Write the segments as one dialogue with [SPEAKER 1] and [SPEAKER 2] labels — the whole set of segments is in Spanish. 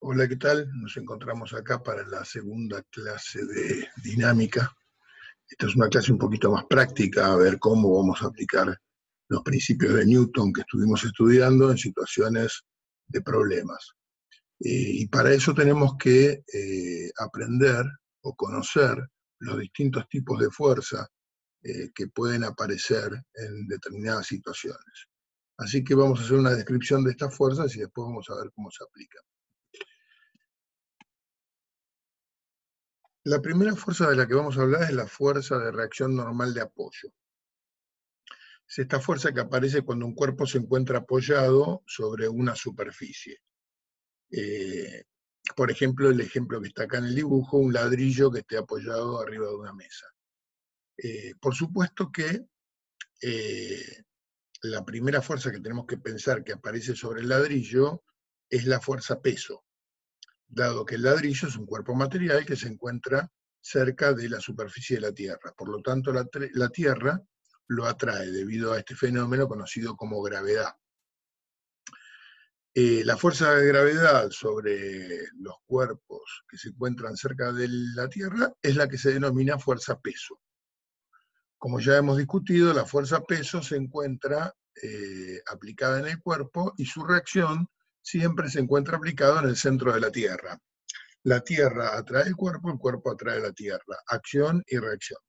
[SPEAKER 1] Hola, ¿qué tal? Nos encontramos acá para la segunda clase de dinámica. Esta es una clase un poquito más práctica, a ver cómo vamos a aplicar los principios de Newton que estuvimos estudiando en situaciones de problemas. Y para eso tenemos que aprender o conocer los distintos tipos de fuerza que pueden aparecer en determinadas situaciones. Así que vamos a hacer una descripción de estas fuerzas y después vamos a ver cómo se aplican. La primera fuerza de la que vamos a hablar es la fuerza de reacción normal de apoyo. Es esta fuerza que aparece cuando un cuerpo se encuentra apoyado sobre una superficie. Por ejemplo, el ejemplo que está acá en el dibujo, un ladrillo que esté apoyado arriba de una mesa. Por supuesto que la primera fuerza que tenemos que pensar que aparece sobre el ladrillo es la fuerza peso, dado que el ladrillo es un cuerpo material que se encuentra cerca de la superficie de la Tierra. Por lo tanto, la Tierra lo atrae debido a este fenómeno conocido como gravedad. La fuerza de gravedad sobre los cuerpos que se encuentran cerca de la Tierra es la que se denomina fuerza peso. Como ya hemos discutido, la fuerza peso se encuentra aplicada en el cuerpo y su reacción siempre se encuentra aplicada en el centro de la Tierra. La Tierra atrae el cuerpo atrae la Tierra. Acción y reacción.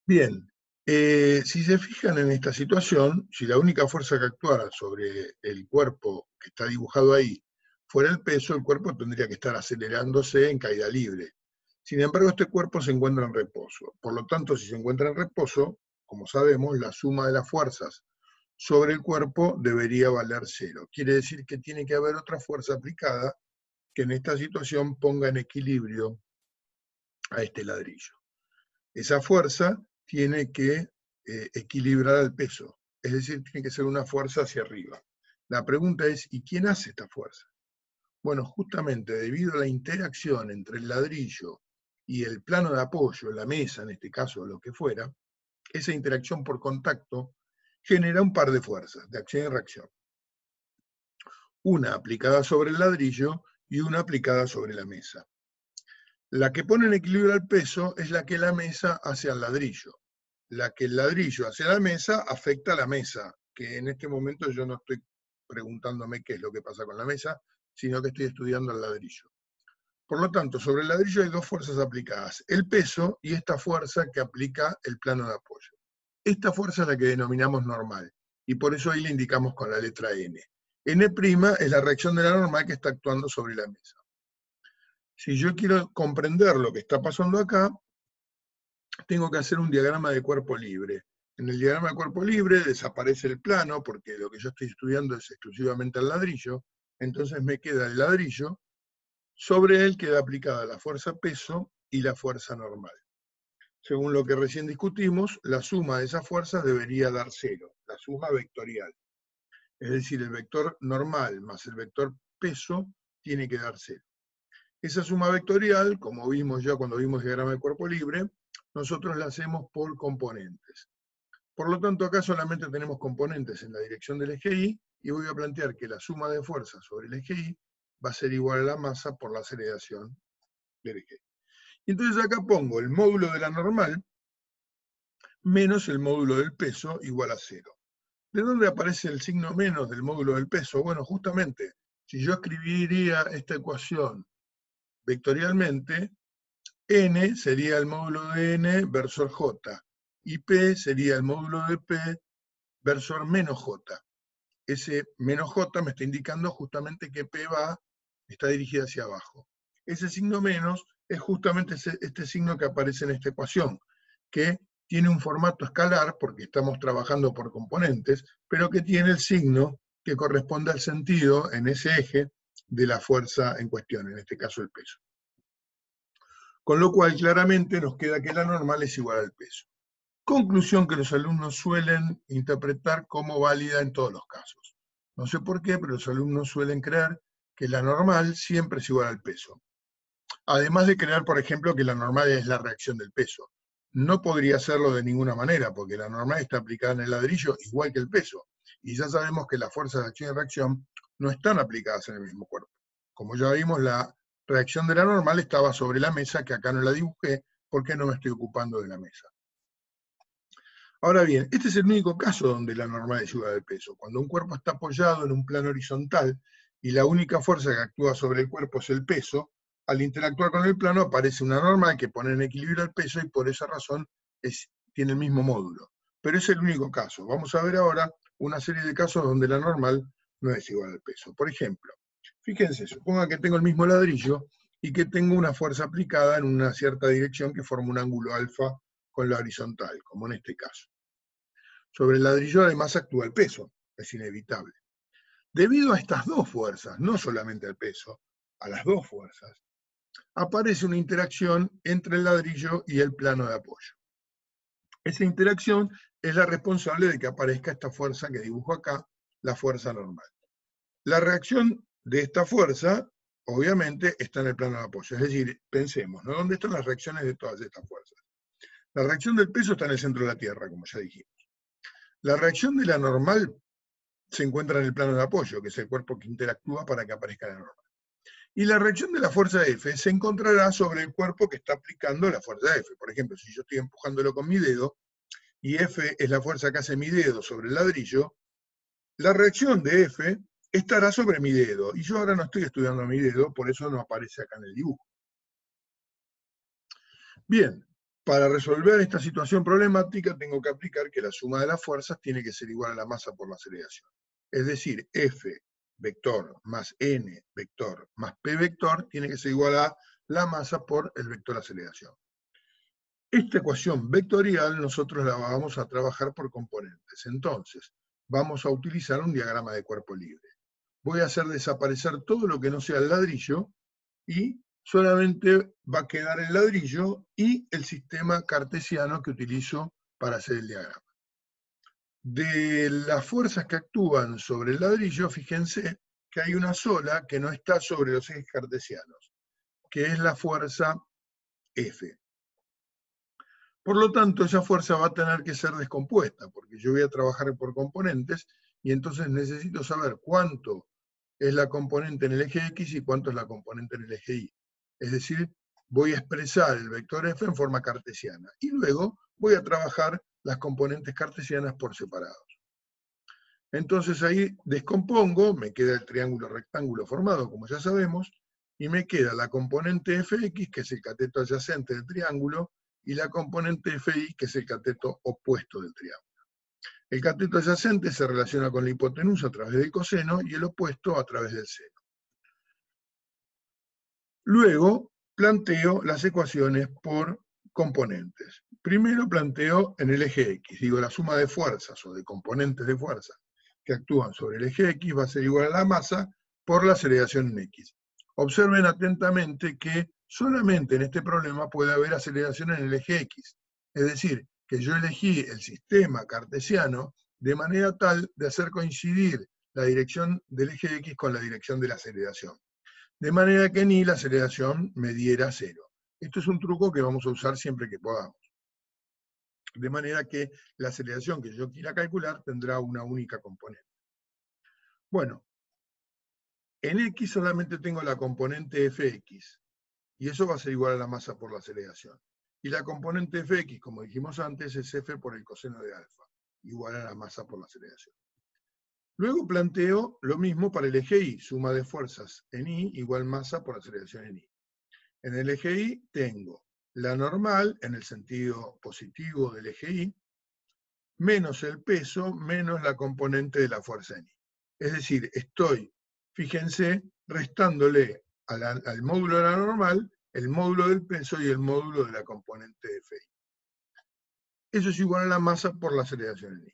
[SPEAKER 1] Bien, si se fijan en esta situación, si la única fuerza que actuara sobre el cuerpo que está dibujado ahí fuera el peso, el cuerpo tendría que estar acelerándose en caída libre. Sin embargo, este cuerpo se encuentra en reposo. Por lo tanto, si se encuentra en reposo, como sabemos, la suma de las fuerzas sobre el cuerpo debería valer 0. Quiere decir que tiene que haber otra fuerza aplicada que en esta situación ponga en equilibrio a este ladrillo. Esa fuerza tiene que equilibrar el peso, es decir, tiene que ser una fuerza hacia arriba. La pregunta es, ¿y quién hace esta fuerza? Bueno, justamente debido a la interacción entre el ladrillo y el plano de apoyo, la mesa en este caso, o lo que fuera, esa interacción por contacto genera un par de fuerzas, de acción y reacción. Una aplicada sobre el ladrillo y una aplicada sobre la mesa. La que pone en equilibrio al peso es la que la mesa hace al ladrillo. La que el ladrillo hace a la mesa afecta a la mesa, que en este momento yo no estoy preguntándome qué es lo que pasa con la mesa, sino que estoy estudiando el ladrillo. Por lo tanto, sobre el ladrillo hay dos fuerzas aplicadas, el peso y esta fuerza que aplica el plano de apoyo. Esta fuerza es la que denominamos normal, y por eso ahí le indicamos con la letra N. N' es la reacción de la normal que está actuando sobre la mesa. Si yo quiero comprender lo que está pasando acá, tengo que hacer un diagrama de cuerpo libre. En el diagrama de cuerpo libre desaparece el plano, porque lo que yo estoy estudiando es exclusivamente el ladrillo, entonces me queda el ladrillo, sobre él queda aplicada la fuerza peso y la fuerza normal. Según lo que recién discutimos, la suma de esas fuerzas debería dar 0, la suma vectorial. Es decir, el vector normal más el vector peso tiene que dar 0. Esa suma vectorial, como vimos ya cuando vimos el diagrama de cuerpo libre, nosotros la hacemos por componentes. Por lo tanto, acá solamente tenemos componentes en la dirección del eje Y, y voy a plantear que la suma de fuerzas sobre el eje Y va a ser igual a la masa por la aceleración del eje Y. Entonces acá pongo el módulo de la normal menos el módulo del peso igual a 0. ¿De dónde aparece el signo menos del módulo del peso? Bueno, justamente, si yo escribiría esta ecuación vectorialmente, N sería el módulo de N versor J, y P sería el módulo de P versor menos J. Ese menos J me está indicando justamente que P está dirigida hacia abajo. Ese signo menos es justamente este signo que aparece en esta ecuación, que tiene un formato escalar, porque estamos trabajando por componentes, pero que tiene el signo que corresponde al sentido en ese eje de la fuerza en cuestión, en este caso el peso. Con lo cual, claramente nos queda que la normal es igual al peso. Conclusión que los alumnos suelen interpretar como válida en todos los casos. No sé por qué, pero los alumnos suelen creer que la normal siempre es igual al peso. Además de creer, por ejemplo, que la normal es la reacción del peso. No podría serlo de ninguna manera, porque la normal está aplicada en el ladrillo igual que el peso. Y ya sabemos que las fuerzas de acción y reacción no están aplicadas en el mismo cuerpo. Como ya vimos, la reacción de la normal estaba sobre la mesa, que acá no la dibujé, porque no me estoy ocupando de la mesa. Ahora bien, este es el único caso donde la normal es igual al peso. Cuando un cuerpo está apoyado en un plano horizontal y la única fuerza que actúa sobre el cuerpo es el peso, al interactuar con el plano aparece una normal que pone en equilibrio el peso y por esa razón tiene el mismo módulo. Pero es el único caso. Vamos a ver ahora una serie de casos donde la normal no es igual al peso. Por ejemplo, fíjense, suponga que tengo el mismo ladrillo y que tengo una fuerza aplicada en una cierta dirección que forma un ángulo alfa con la horizontal, como en este caso. Sobre el ladrillo además actúa el peso, es inevitable. Debido a estas dos fuerzas, no solamente al peso, a las dos fuerzas, aparece una interacción entre el ladrillo y el plano de apoyo. Esa interacción es la responsable de que aparezca esta fuerza que dibujo acá, la fuerza normal. La reacción de esta fuerza, obviamente, está en el plano de apoyo. Es decir, pensemos, ¿no? ¿Dónde están las reacciones de todas estas fuerzas? La reacción del peso está en el centro de la Tierra, como ya dijimos. La reacción de la normal se encuentra en el plano de apoyo, que es el cuerpo que interactúa para que aparezca la normal. Y la reacción de la fuerza F se encontrará sobre el cuerpo que está aplicando la fuerza F. Por ejemplo, si yo estoy empujándolo con mi dedo, y F es la fuerza que hace mi dedo sobre el ladrillo, la reacción de F estará sobre mi dedo. Y yo ahora no estoy estudiando mi dedo, por eso no aparece acá en el dibujo. Bien, para resolver esta situación problemática tengo que aplicar que la suma de las fuerzas tiene que ser igual a la masa por la aceleración. Es decir, F vector más N vector más P vector tiene que ser igual a la masa por el vector aceleración. Esta ecuación vectorial nosotros la vamos a trabajar por componentes. Entonces, vamos a utilizar un diagrama de cuerpo libre. Voy a hacer desaparecer todo lo que no sea el ladrillo y solamente va a quedar el ladrillo y el sistema cartesiano que utilizo para hacer el diagrama. De las fuerzas que actúan sobre el ladrillo, fíjense que hay una sola que no está sobre los ejes cartesianos, que es la fuerza F. Por lo tanto, esa fuerza va a tener que ser descompuesta, porque yo voy a trabajar por componentes, y entonces necesito saber cuánto es la componente en el eje X y cuánto es la componente en el eje Y. Es decir, voy a expresar el vector F en forma cartesiana, y luego voy a trabajar las componentes cartesianas por separados. Entonces ahí descompongo, me queda el triángulo rectángulo formado, como ya sabemos, y me queda la componente Fx, que es el cateto adyacente del triángulo, y la componente Fi, que es el cateto opuesto del triángulo. El cateto adyacente se relaciona con la hipotenusa a través del coseno y el opuesto a través del seno. Luego planteo las ecuaciones por componentes. Primero planteo en el eje X, digo la suma de fuerzas o de componentes de fuerza que actúan sobre el eje X va a ser igual a la masa por la aceleración en X. Observen atentamente que solamente en este problema puede haber aceleración en el eje X. Es decir, que yo elegí el sistema cartesiano de manera tal de hacer coincidir la dirección del eje X con la dirección de la aceleración. De manera que ni la aceleración me diera cero. Esto es un truco que vamos a usar siempre que podamos. De manera que la aceleración que yo quiera calcular tendrá una única componente. Bueno, en X solamente tengo la componente Fx, y eso va a ser igual a la masa por la aceleración. Y la componente Fx, como dijimos antes, es F por el coseno de alfa, igual a la masa por la aceleración. Luego planteo lo mismo para el eje Y, suma de fuerzas en Y igual masa por aceleración en Y. En el eje Y tengo la normal, en el sentido positivo del eje Y, menos el peso, menos la componente de la fuerza en Y. Es decir, estoy, fíjense, restándole al módulo de la normal el módulo del peso y el módulo de la componente de Fi. Eso es igual a la masa por la aceleración en Y.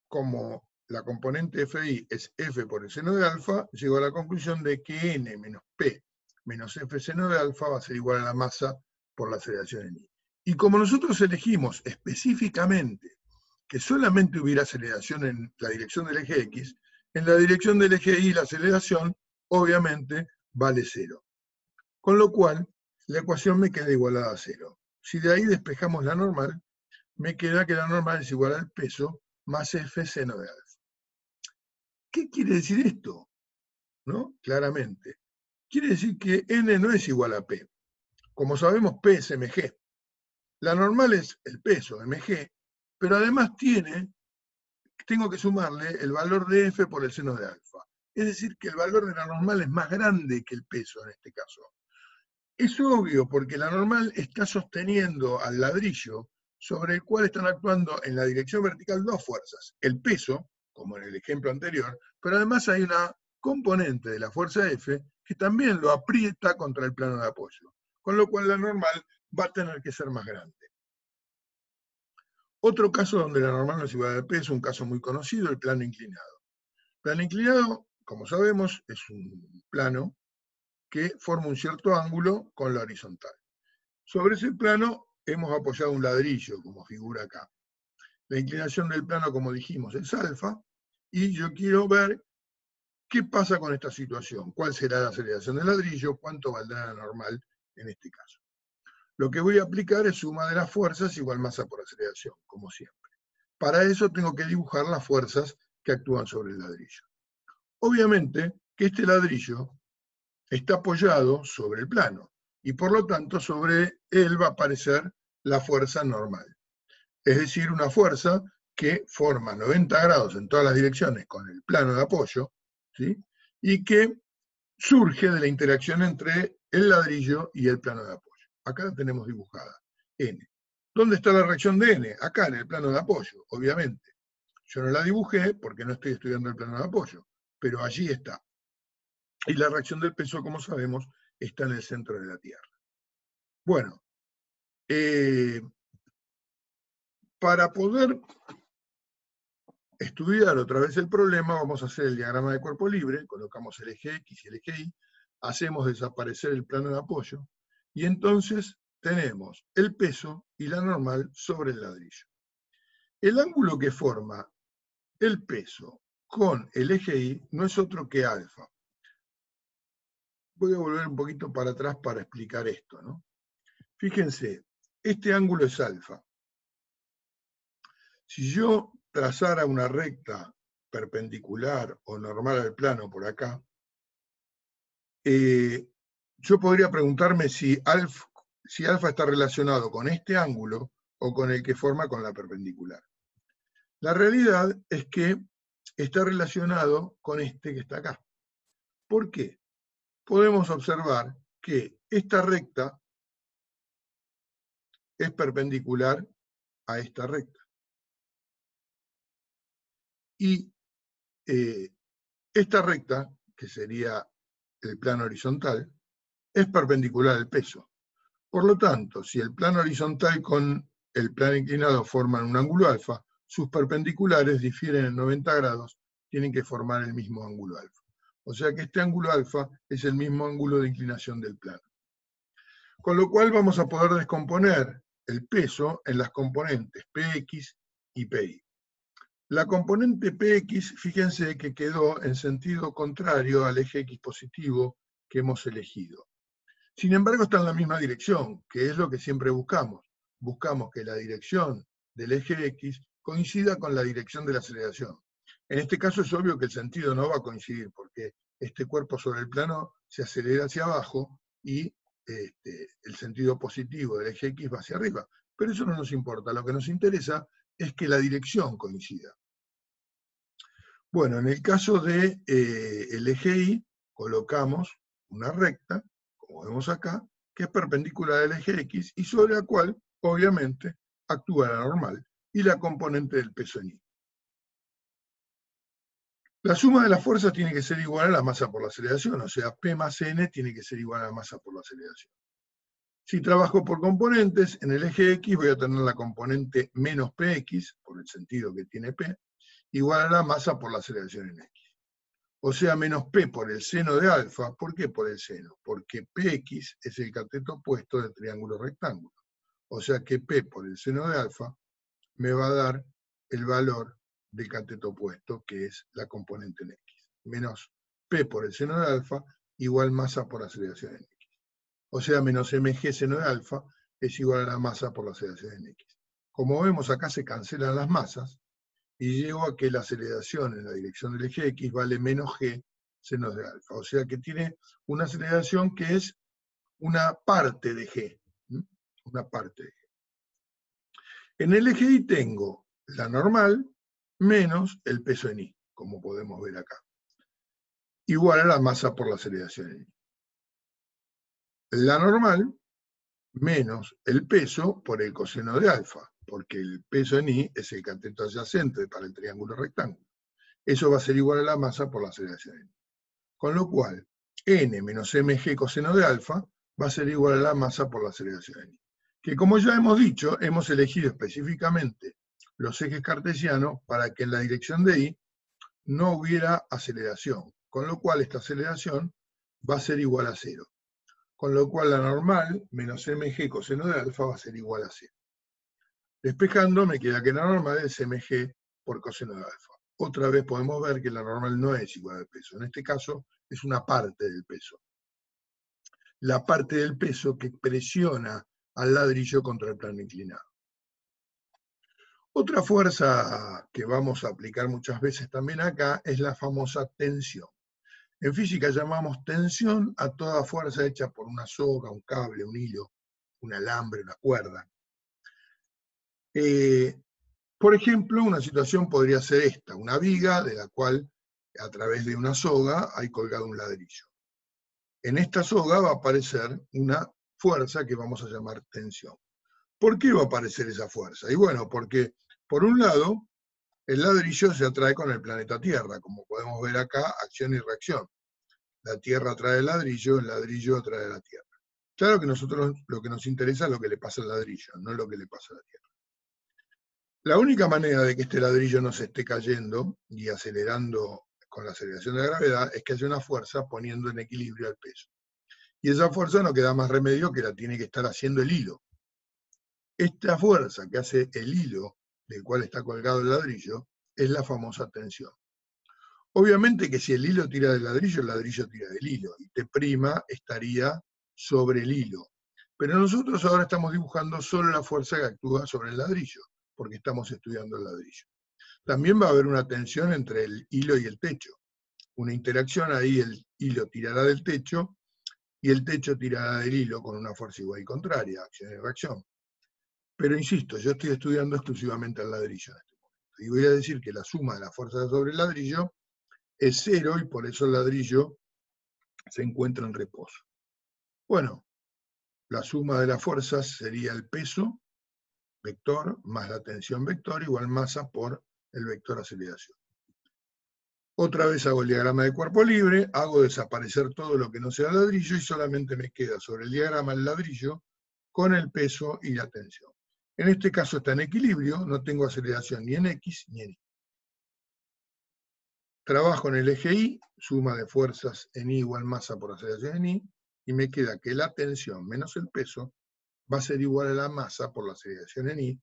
[SPEAKER 1] Como la componente de Fi es F por el seno de alfa, llego a la conclusión de que N menos P menos F seno de alfa va a ser igual a la masa por la aceleración en Y. Y como nosotros elegimos específicamente que solamente hubiera aceleración en la dirección del eje X, en la dirección del eje Y la aceleración obviamente vale 0. Con lo cual, la ecuación me queda igualada a 0. Si de ahí despejamos la normal, me queda que la normal es igual al peso más F seno de alfa. ¿Qué quiere decir esto? ¿No? Claramente. Quiere decir que n no es igual a p. Como sabemos, p es mg. La normal es el peso, mg, pero además tengo que sumarle el valor de f por el seno de alfa. Es decir, que el valor de la normal es más grande que el peso en este caso. Es obvio porque la normal está sosteniendo al ladrillo sobre el cual están actuando en la dirección vertical dos fuerzas. El peso, como en el ejemplo anterior, pero además hay una componente de la fuerza F que también lo aprieta contra el plano de apoyo, con lo cual la normal va a tener que ser más grande. Otro caso donde la normal no es igual al P es un caso muy conocido, el plano inclinado. El plano inclinado, como sabemos, es un plano que forma un cierto ángulo con la horizontal. Sobre ese plano hemos apoyado un ladrillo, como figura acá. La inclinación del plano, como dijimos, es alfa, y yo quiero ver qué pasa con esta situación, cuál será la aceleración del ladrillo, cuánto valdrá la normal en este caso. Lo que voy a aplicar es suma de las fuerzas igual masa por aceleración, como siempre. Para eso tengo que dibujar las fuerzas que actúan sobre el ladrillo. Obviamente que este ladrillo está apoyado sobre el plano, y por lo tanto sobre él va a aparecer la fuerza normal. Es decir, una fuerza que forma 90 grados en todas las direcciones con el plano de apoyo, ¿sí? Y que surge de la interacción entre el ladrillo y el plano de apoyo. Acá la tenemos dibujada, N. ¿Dónde está la reacción de N? Acá, en el plano de apoyo, obviamente. Yo no la dibujé porque no estoy estudiando el plano de apoyo, pero allí está. Y la reacción del peso, como sabemos, está en el centro de la Tierra. Bueno, para poder estudiar otra vez el problema, vamos a hacer el diagrama de cuerpo libre, colocamos el eje X y el eje Y, hacemos desaparecer el plano de apoyo, y entonces tenemos el peso y la normal sobre el ladrillo. El ángulo que forma el peso con el eje Y no es otro que alfa. Voy a volver un poquito para atrás para explicar esto, ¿no? Fíjense, este ángulo es alfa. Si yo trazara una recta perpendicular o normal al plano por acá, yo podría preguntarme si alfa está relacionado con este ángulo o con el que forma con la perpendicular. La realidad es que está relacionado con este que está acá. ¿Por qué? Podemos observar que esta recta es perpendicular a esta recta. Y esta recta, que sería el plano horizontal, es perpendicular al peso. Por lo tanto, si el plano horizontal con el plano inclinado forman un ángulo alfa, sus perpendiculares difieren en 90 grados, tienen que formar el mismo ángulo alfa. O sea que este ángulo alfa es el mismo ángulo de inclinación del plano. Con lo cual vamos a poder descomponer el peso en las componentes Px y Pi. La componente Px, fíjense que quedó en sentido contrario al eje X positivo que hemos elegido. Sin embargo, está en la misma dirección, que es lo que siempre buscamos. Buscamos que la dirección del eje X coincida con la dirección de la aceleración. En este caso es obvio que el sentido no va a coincidir, porque este cuerpo sobre el plano se acelera hacia abajo y el sentido positivo del eje X va hacia arriba. Pero eso no nos importa, lo que nos interesa es que la dirección coincida. Bueno, en el caso del eje Y, colocamos una recta, como vemos acá, que es perpendicular al eje X y sobre la cual, obviamente, actúa la normal y la componente del peso en Y. La suma de las fuerzas tiene que ser igual a la masa por la aceleración, o sea, P más N tiene que ser igual a la masa por la aceleración. Si trabajo por componentes, en el eje X voy a tener la componente menos Px, por el sentido que tiene P, igual a la masa por la aceleración en X. O sea, menos P por el seno de alfa. ¿Por qué por el seno? Porque Px es el cateto opuesto del triángulo rectángulo. O sea que P por el seno de alfa me va a dar el valor del cateto opuesto, que es la componente en X. Menos P por el seno de alfa igual masa por aceleración en X. O sea, menos mg seno de alfa es igual a la masa por la aceleración en X. Como vemos, acá se cancelan las masas, y llego a que la aceleración en la dirección del eje X vale menos g seno de alfa. O sea que tiene una aceleración que es una parte de g. Una parte de g. En el eje Y tengo la normal menos el peso en Y, como podemos ver acá. Igual a la masa por la aceleración en Y. La normal menos el peso por el coseno de alfa, porque el peso en Y es el cateto adyacente para el triángulo rectángulo. Eso va a ser igual a la masa por la aceleración en Y. Con lo cual, n menos mg coseno de alfa va a ser igual a la masa por la aceleración en Y. Que como ya hemos dicho, hemos elegido específicamente los ejes cartesianos para que en la dirección de Y no hubiera aceleración, con lo cual esta aceleración va a ser igual a 0. Con lo cual la normal menos mg coseno de alfa va a ser igual a 0. Despejando me queda que la normal es mg por coseno de alfa. Otra vez podemos ver que la normal no es igual al peso. En este caso es una parte del peso. La parte del peso que presiona al ladrillo contra el plano inclinado. Otra fuerza que vamos a aplicar muchas veces también acá es la famosa tensión. En física llamamos tensión a toda fuerza hecha por una soga, un cable, un hilo, un alambre, una cuerda. Por ejemplo, una situación podría ser esta, una viga de la cual a través de una soga hay colgado un ladrillo. En esta soga va a aparecer una fuerza que vamos a llamar tensión. ¿Por qué va a aparecer esa fuerza? Y bueno, porque por un lado, el ladrillo se atrae con el planeta Tierra, como podemos ver acá, acción y reacción. La Tierra atrae el ladrillo atrae la Tierra. Claro que nosotros lo que nos interesa es lo que le pasa al ladrillo, no lo que le pasa a la Tierra. La única manera de que este ladrillo no se esté cayendo y acelerando con la aceleración de la gravedad es que haya una fuerza poniendo en equilibrio al peso. Y esa fuerza no queda más remedio que la tiene que estar haciendo el hilo. Esta fuerza que hace el hilo del cual está colgado el ladrillo es la famosa tensión. Obviamente que si el hilo tira del ladrillo, el ladrillo tira del hilo, y T' estaría sobre el hilo. Pero nosotros ahora estamos dibujando solo la fuerza que actúa sobre el ladrillo, porque estamos estudiando el ladrillo. También va a haber una tensión entre el hilo y el techo. Una interacción ahí, el hilo tirará del techo, y el techo tirará del hilo con una fuerza igual y contraria, acción y reacción. Pero insisto, yo estoy estudiando exclusivamente el ladrillo en este momento. Y voy a decir que la suma de las fuerzas sobre el ladrillo es 0 y por eso el ladrillo se encuentra en reposo. Bueno, la suma de las fuerzas sería el peso, vector, más la tensión vector, igual masa por el vector aceleración. Otra vez hago el diagrama de cuerpo libre, hago desaparecer todo lo que no sea ladrillo y solamente me queda sobre el diagrama el ladrillo con el peso y la tensión. En este caso está en equilibrio, no tengo aceleración ni en X ni en Y. Trabajo en el eje Y, suma de fuerzas en Y igual masa por aceleración en Y, y me queda que la tensión menos el peso va a ser igual a la masa por la aceleración en Y,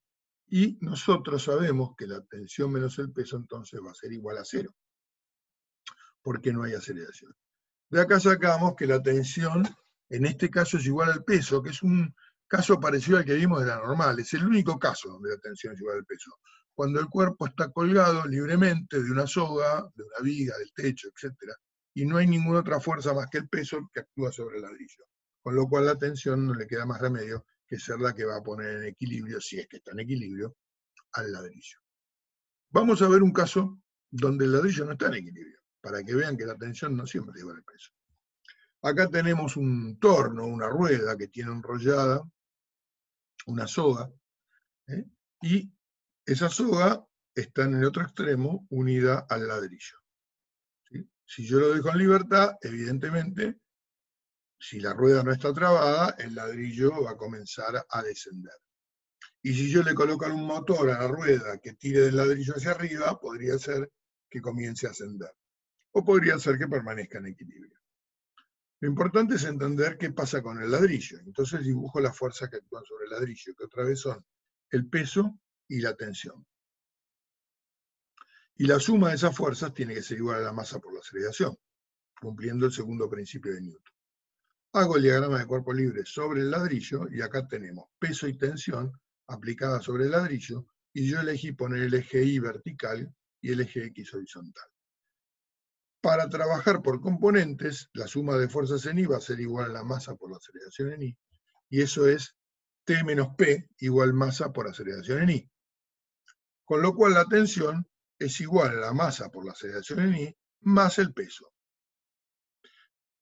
[SPEAKER 1] y nosotros sabemos que la tensión menos el peso entonces va a ser igual a 0, porque no hay aceleración. De acá sacamos que la tensión, en este caso, es igual al peso, que es un caso parecido al que vimos de la normal. Es el único caso donde la tensión es igual al peso. Cuando el cuerpo está colgado libremente de una soga, de una viga, del techo, etc. Y no hay ninguna otra fuerza más que el peso que actúa sobre el ladrillo. Con lo cual la tensión no le queda más remedio que ser la que va a poner en equilibrio, si es que está en equilibrio, al ladrillo. Vamos a ver un caso donde el ladrillo no está en equilibrio, para que vean que la tensión no siempre es igual al peso. Acá tenemos un torno, una rueda que tiene enrollada una soga, ¿eh? Y esa soga está en el otro extremo unida al ladrillo. ¿Sí? Si yo lo dejo en libertad, evidentemente, si la rueda no está trabada, el ladrillo va a comenzar a descender. Y si yo le coloco un motor a la rueda que tire del ladrillo hacia arriba, podría ser que comience a ascender. O podría ser que permanezca en equilibrio. Lo importante es entender qué pasa con el ladrillo. Entonces dibujo las fuerzas que actúan sobre el ladrillo, que otra vez son el peso y la tensión. Y la suma de esas fuerzas tiene que ser igual a la masa por la aceleración, cumpliendo el segundo principio de Newton. Hago el diagrama de cuerpo libre sobre el ladrillo y acá tenemos peso y tensión aplicadas sobre el ladrillo y yo elegí poner el eje Y vertical y el eje X horizontal. Para trabajar por componentes, la suma de fuerzas en Y va a ser igual a la masa por la aceleración en Y, y eso es T menos P igual masa por aceleración en Y. Con lo cual la tensión es igual a la masa por la aceleración en Y más el peso.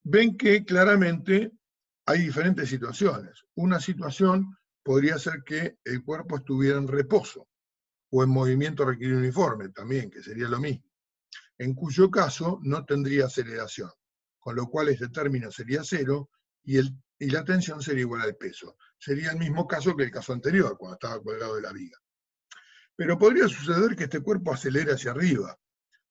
[SPEAKER 1] Ven que claramente hay diferentes situaciones. Una situación podría ser que el cuerpo estuviera en reposo o en movimiento rectilíneo uniforme también, que sería lo mismo, en cuyo caso no tendría aceleración, con lo cual este término sería cero y la tensión sería igual al peso. Sería el mismo caso que el caso anterior, cuando estaba colgado de la viga. Pero podría suceder que este cuerpo acelere hacia arriba.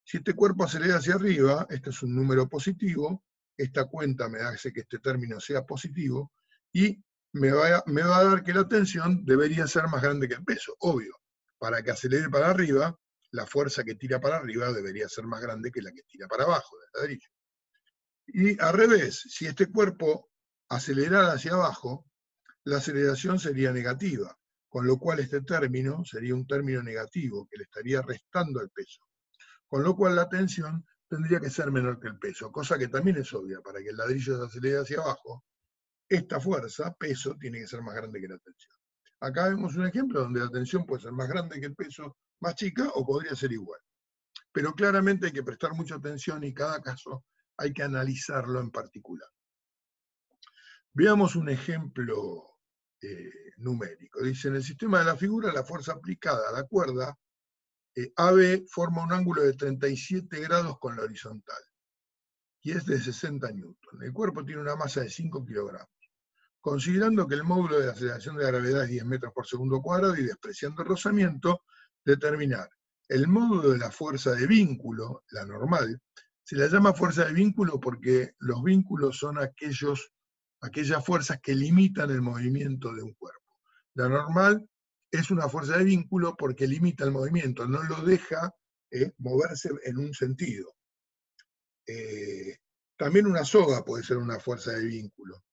[SPEAKER 1] Si este cuerpo acelera hacia arriba, este es un número positivo, esta cuenta me hace que este término sea positivo, y me va a dar que la tensión debería ser más grande que el peso, obvio. Para que acelere para arriba, la fuerza que tira para arriba debería ser más grande que la que tira para abajo del ladrillo. Y al revés, si este cuerpo acelerara hacia abajo, la aceleración sería negativa, con lo cual este término sería un término negativo que le estaría restando el peso. Con lo cual la tensión tendría que ser menor que el peso, cosa que también es obvia. Para que el ladrillo se acelere hacia abajo, esta fuerza, peso, tiene que ser más grande que la tensión. Acá vemos un ejemplo donde la tensión puede ser más grande que el peso, más chica, o podría ser igual. Pero claramente hay que prestar mucha atención y cada caso hay que analizarlo en particular. Veamos un ejemplo numérico. Dice, en el sistema de la figura, la fuerza aplicada a la cuerda AB forma un ángulo de 37 grados con la horizontal y es de 60 newton. El cuerpo tiene una masa de 5 kilogramos. Considerando que el módulo de aceleración de la gravedad es 10 metros por segundo cuadrado y despreciando el rozamiento, determinar el módulo de la fuerza de vínculo, la normal. Se la llama fuerza de vínculo porque los vínculos son aquellas fuerzas que limitan el movimiento de un cuerpo. La normal es una fuerza de vínculo porque limita el movimiento, no lo deja moverse en un sentido. También una soga puede ser una fuerza de vínculo.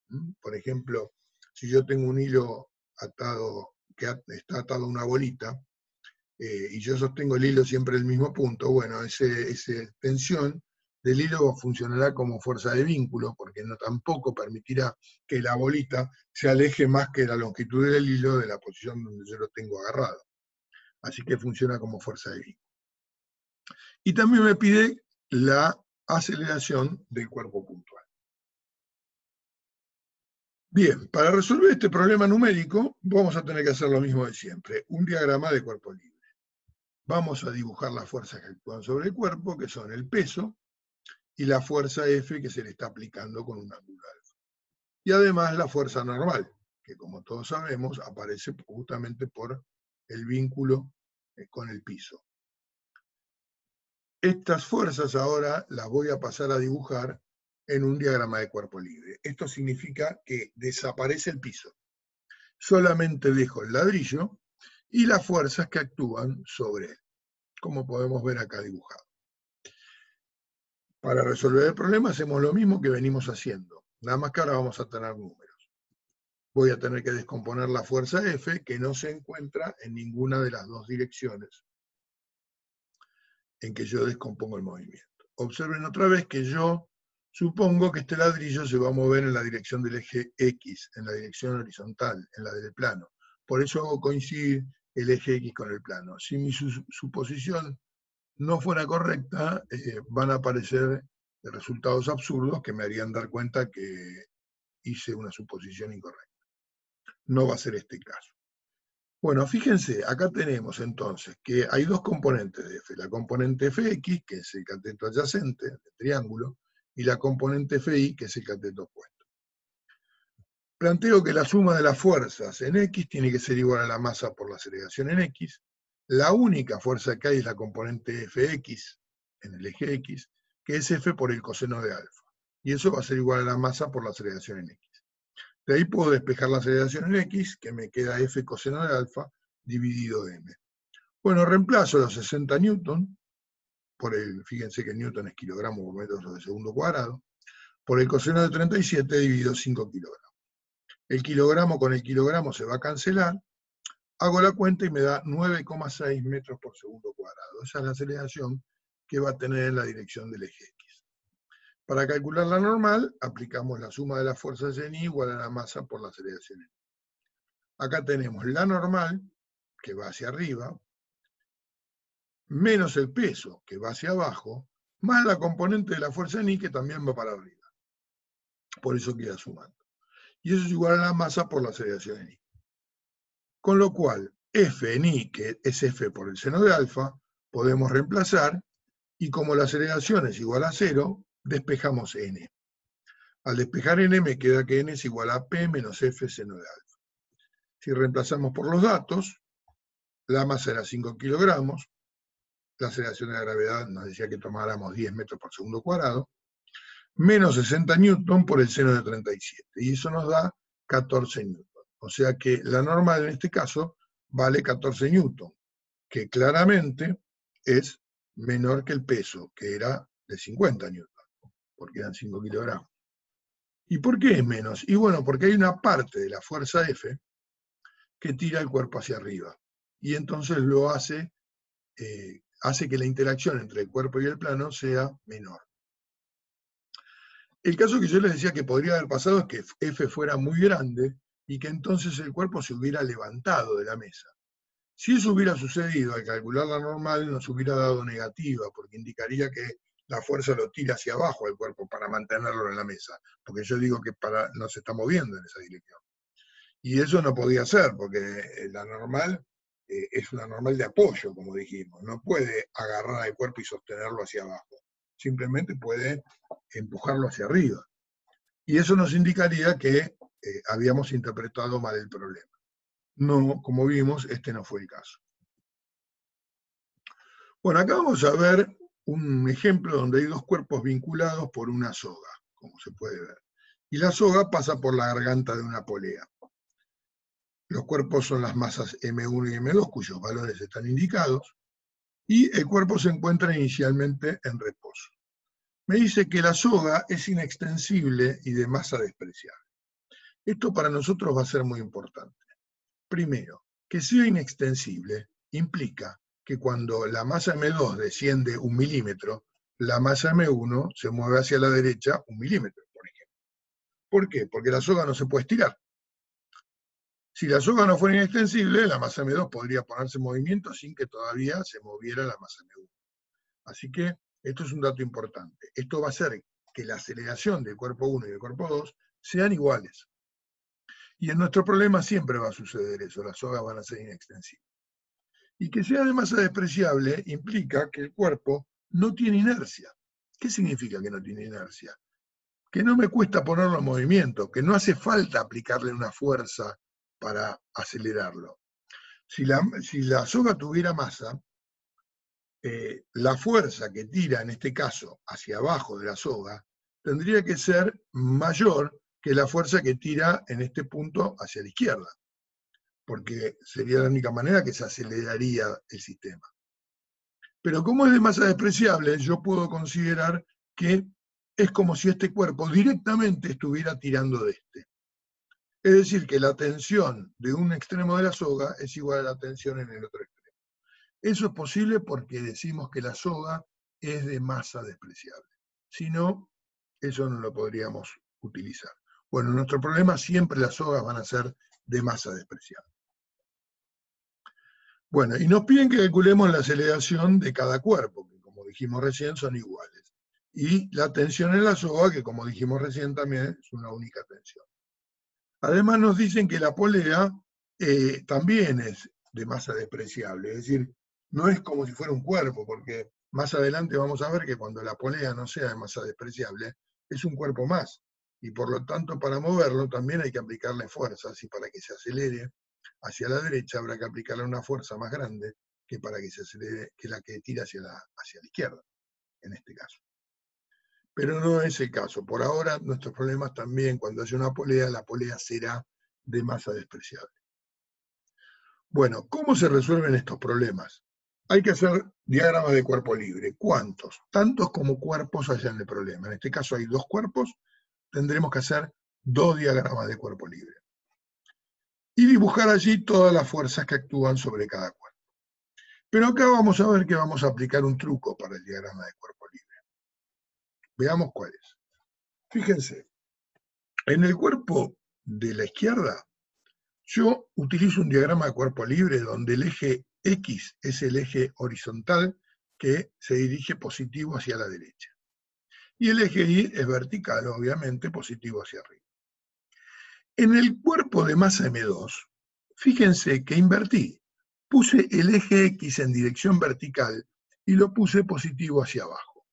[SPEAKER 1] Por ejemplo, si yo tengo un hilo atado, que está atado a una bolita, y yo sostengo el hilo siempre en el mismo punto, bueno, esa tensión del hilo funcionará como fuerza de vínculo, porque no tampoco permitirá que la bolita se aleje más que la longitud del hilo de la posición donde yo lo tengo agarrado. Así que funciona como fuerza de vínculo. Y también me pide la aceleración del cuerpo puntual. Bien, para resolver este problema numérico vamos a tener que hacer lo mismo de siempre, un diagrama de cuerpo libre. Vamos a dibujar las fuerzas que actúan sobre el cuerpo, que son el peso, y la fuerza F que se le está aplicando con un ángulo alfa. Y además la fuerza normal, que como todos sabemos aparece justamente por el vínculo con el piso. Estas fuerzas ahora las voy a pasar a dibujar en un diagrama de cuerpo libre. Esto significa que desaparece el piso. Solamente dejo el ladrillo y las fuerzas que actúan sobre él, como podemos ver acá dibujado. Para resolver el problema hacemos lo mismo que venimos haciendo, nada más que ahora vamos a tener números. Voy a tener que descomponer la fuerza F, que no se encuentra en ninguna de las dos direcciones en que yo descompongo el movimiento. Observen otra vez que yo supongo que este ladrillo se va a mover en la dirección del eje X, en la dirección horizontal, en la del plano. Por eso hago coincidir el eje X con el plano. Si mi suposición no fuera correcta, van a aparecer resultados absurdos que me harían dar cuenta que hice una suposición incorrecta. No va a ser este caso. Bueno, fíjense, acá tenemos entonces que hay dos componentes de F. La componente Fx, que es el cateto adyacente del triángulo, y la componente Fi, que es el cateto opuesto. Planteo que la suma de las fuerzas en X tiene que ser igual a la masa por la aceleración en X. La única fuerza que hay es la componente Fx, en el eje X, que es F por el coseno de alfa. Y eso va a ser igual a la masa por la aceleración en X. De ahí puedo despejar la aceleración en X, que me queda F coseno de alfa dividido M. Bueno, reemplazo los 60 newton, fíjense que newton es kilogramo por metro de segundo cuadrado, por el coseno de 37 dividido 5 kilogramos. El kilogramo con el kilogramo se va a cancelar, Hago la cuenta y me da 9,6 metros por segundo cuadrado. Esa es la aceleración que va a tener en la dirección del eje X. Para calcular la normal, aplicamos la suma de las fuerzas en I igual a la masa por la aceleración en I. Acá tenemos la normal, que va hacia arriba, menos el peso, que va hacia abajo, más la componente de la fuerza en I, que también va para arriba. Por eso queda sumando. Y eso es igual a la masa por la aceleración en I. Con lo cual, F en I, que es F por el seno de alfa, podemos reemplazar, y como la aceleración es igual a 0, despejamos N. Al despejar N me queda que N es igual a P menos F seno de alfa. Si reemplazamos por los datos, la masa era 5 kilogramos, la aceleración de la gravedad nos decía que tomáramos 10 metros por segundo cuadrado, menos 60 newton por el seno de 37, y eso nos da 14 newton. O sea que la normal en este caso vale 14 newton, que claramente es menor que el peso, que era de 50 newton, porque eran 5 kilogramos. ¿Y por qué es menos? Y bueno, porque hay una parte de la fuerza F que tira el cuerpo hacia arriba, y entonces lo hace que la interacción entre el cuerpo y el plano sea menor. El caso que yo les decía que podría haber pasado es que F fuera muy grande y que entonces el cuerpo se hubiera levantado de la mesa. Si eso hubiera sucedido, al calcular la normal nos hubiera dado negativa, porque indicaría que la fuerza lo tira hacia abajo al cuerpo para mantenerlo en la mesa, porque yo digo que no se está moviendo en esa dirección. Y eso no podía ser, porque la normal es una normal de apoyo, como dijimos. No puede agarrar al cuerpo y sostenerlo hacia abajo. Simplemente puede empujarlo hacia arriba. Y eso nos indicaría que habíamos interpretado mal el problema. No, como vimos, este no fue el caso. Bueno, acá vamos a ver un ejemplo donde hay dos cuerpos vinculados por una soga, como se puede ver. Y la soga pasa por la garganta de una polea. Los cuerpos son las masas M1 y M2, cuyos valores están indicados, y el cuerpo se encuentra inicialmente en reposo. Me dice que la soga es inextensible y de masa despreciable. Esto para nosotros va a ser muy importante. Primero, que sea inextensible implica que cuando la masa M2 desciende 1 milímetro, la masa M1 se mueve hacia la derecha 1 milímetro, por ejemplo. ¿Por qué? Porque la soga no se puede estirar. Si la soga no fuera inextensible, la masa M2 podría ponerse en movimiento sin que todavía se moviera la masa M1. Así que esto es un dato importante. Esto va a hacer que la aceleración del cuerpo 1 y del cuerpo 2 sean iguales. Y en nuestro problema siempre va a suceder eso, las sogas van a ser inextensibles. Y que sea de masa despreciable implica que el cuerpo no tiene inercia. ¿Qué significa que no tiene inercia? Que no me cuesta ponerlo en movimiento, que no hace falta aplicarle una fuerza para acelerarlo. Si la soga tuviera masa, la fuerza que tira, en este caso, hacia abajo de la soga, tendría que ser mayor que la fuerza que tira en este punto hacia la izquierda, porque sería la única manera que se aceleraría el sistema. Pero como es de masa despreciable, yo puedo considerar que es como si este cuerpo directamente estuviera tirando de este. Es decir, que la tensión de un extremo de la soga es igual a la tensión en el otro extremo. Eso es posible porque decimos que la soga es de masa despreciable. Si no, eso no lo podríamos utilizar. Bueno, en nuestro problema siempre las sogas van a ser de masa despreciable. Bueno, y nos piden que calculemos la aceleración de cada cuerpo, que como dijimos recién son iguales. Y la tensión en la soga, que como dijimos recién también es una única tensión. Además nos dicen que la polea también es de masa despreciable, es decir, no es como si fuera un cuerpo, porque más adelante vamos a ver que cuando la polea no sea de masa despreciable, es un cuerpo más, y por lo tanto para moverlo también hay que aplicarle fuerzas, y para que se acelere hacia la derecha habrá que aplicarle una fuerza más grande que para que se acelere, que la que tira hacia la izquierda, en este caso. Pero no es el caso. Por ahora, nuestros problemas también, cuando haya una polea, la polea será de masa despreciable. Bueno, ¿cómo se resuelven estos problemas? Hay que hacer diagramas de cuerpo libre. ¿Cuántos? Tantos como cuerpos haya en el problema. En este caso hay 2 cuerpos, tendremos que hacer 2 diagramas de cuerpo libre. y dibujar allí todas las fuerzas que actúan sobre cada cuerpo. Pero acá vamos a ver que vamos a aplicar un truco para el diagrama de cuerpo libre. Veamos cuál es. Fíjense, en el cuerpo de la izquierda, yo utilizo un diagrama de cuerpo libre donde el eje X es el eje horizontal que se dirige positivo hacia la derecha. Y el eje Y es vertical, obviamente, positivo hacia arriba. En el cuerpo de masa M2, fíjense que invertí. Puse el eje X en dirección vertical y lo puse positivo hacia abajo.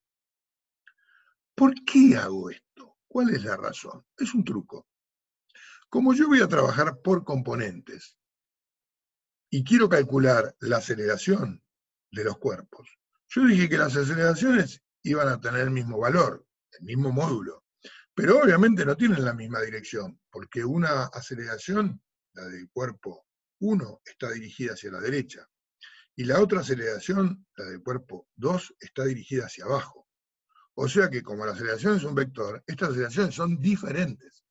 [SPEAKER 1] ¿Por qué hago esto? ¿Cuál es la razón? Es un truco. Como yo voy a trabajar por componentes y quiero calcular la aceleración de los cuerpos, yo dije que las aceleraciones iban a tener el mismo valor, el mismo módulo, pero obviamente no tienen la misma dirección, porque una aceleración, la del cuerpo 1, está dirigida hacia la derecha, y la otra aceleración, la del cuerpo 2, está dirigida hacia abajo. O sea que como la aceleración es un vector, estas aceleraciones son diferentes,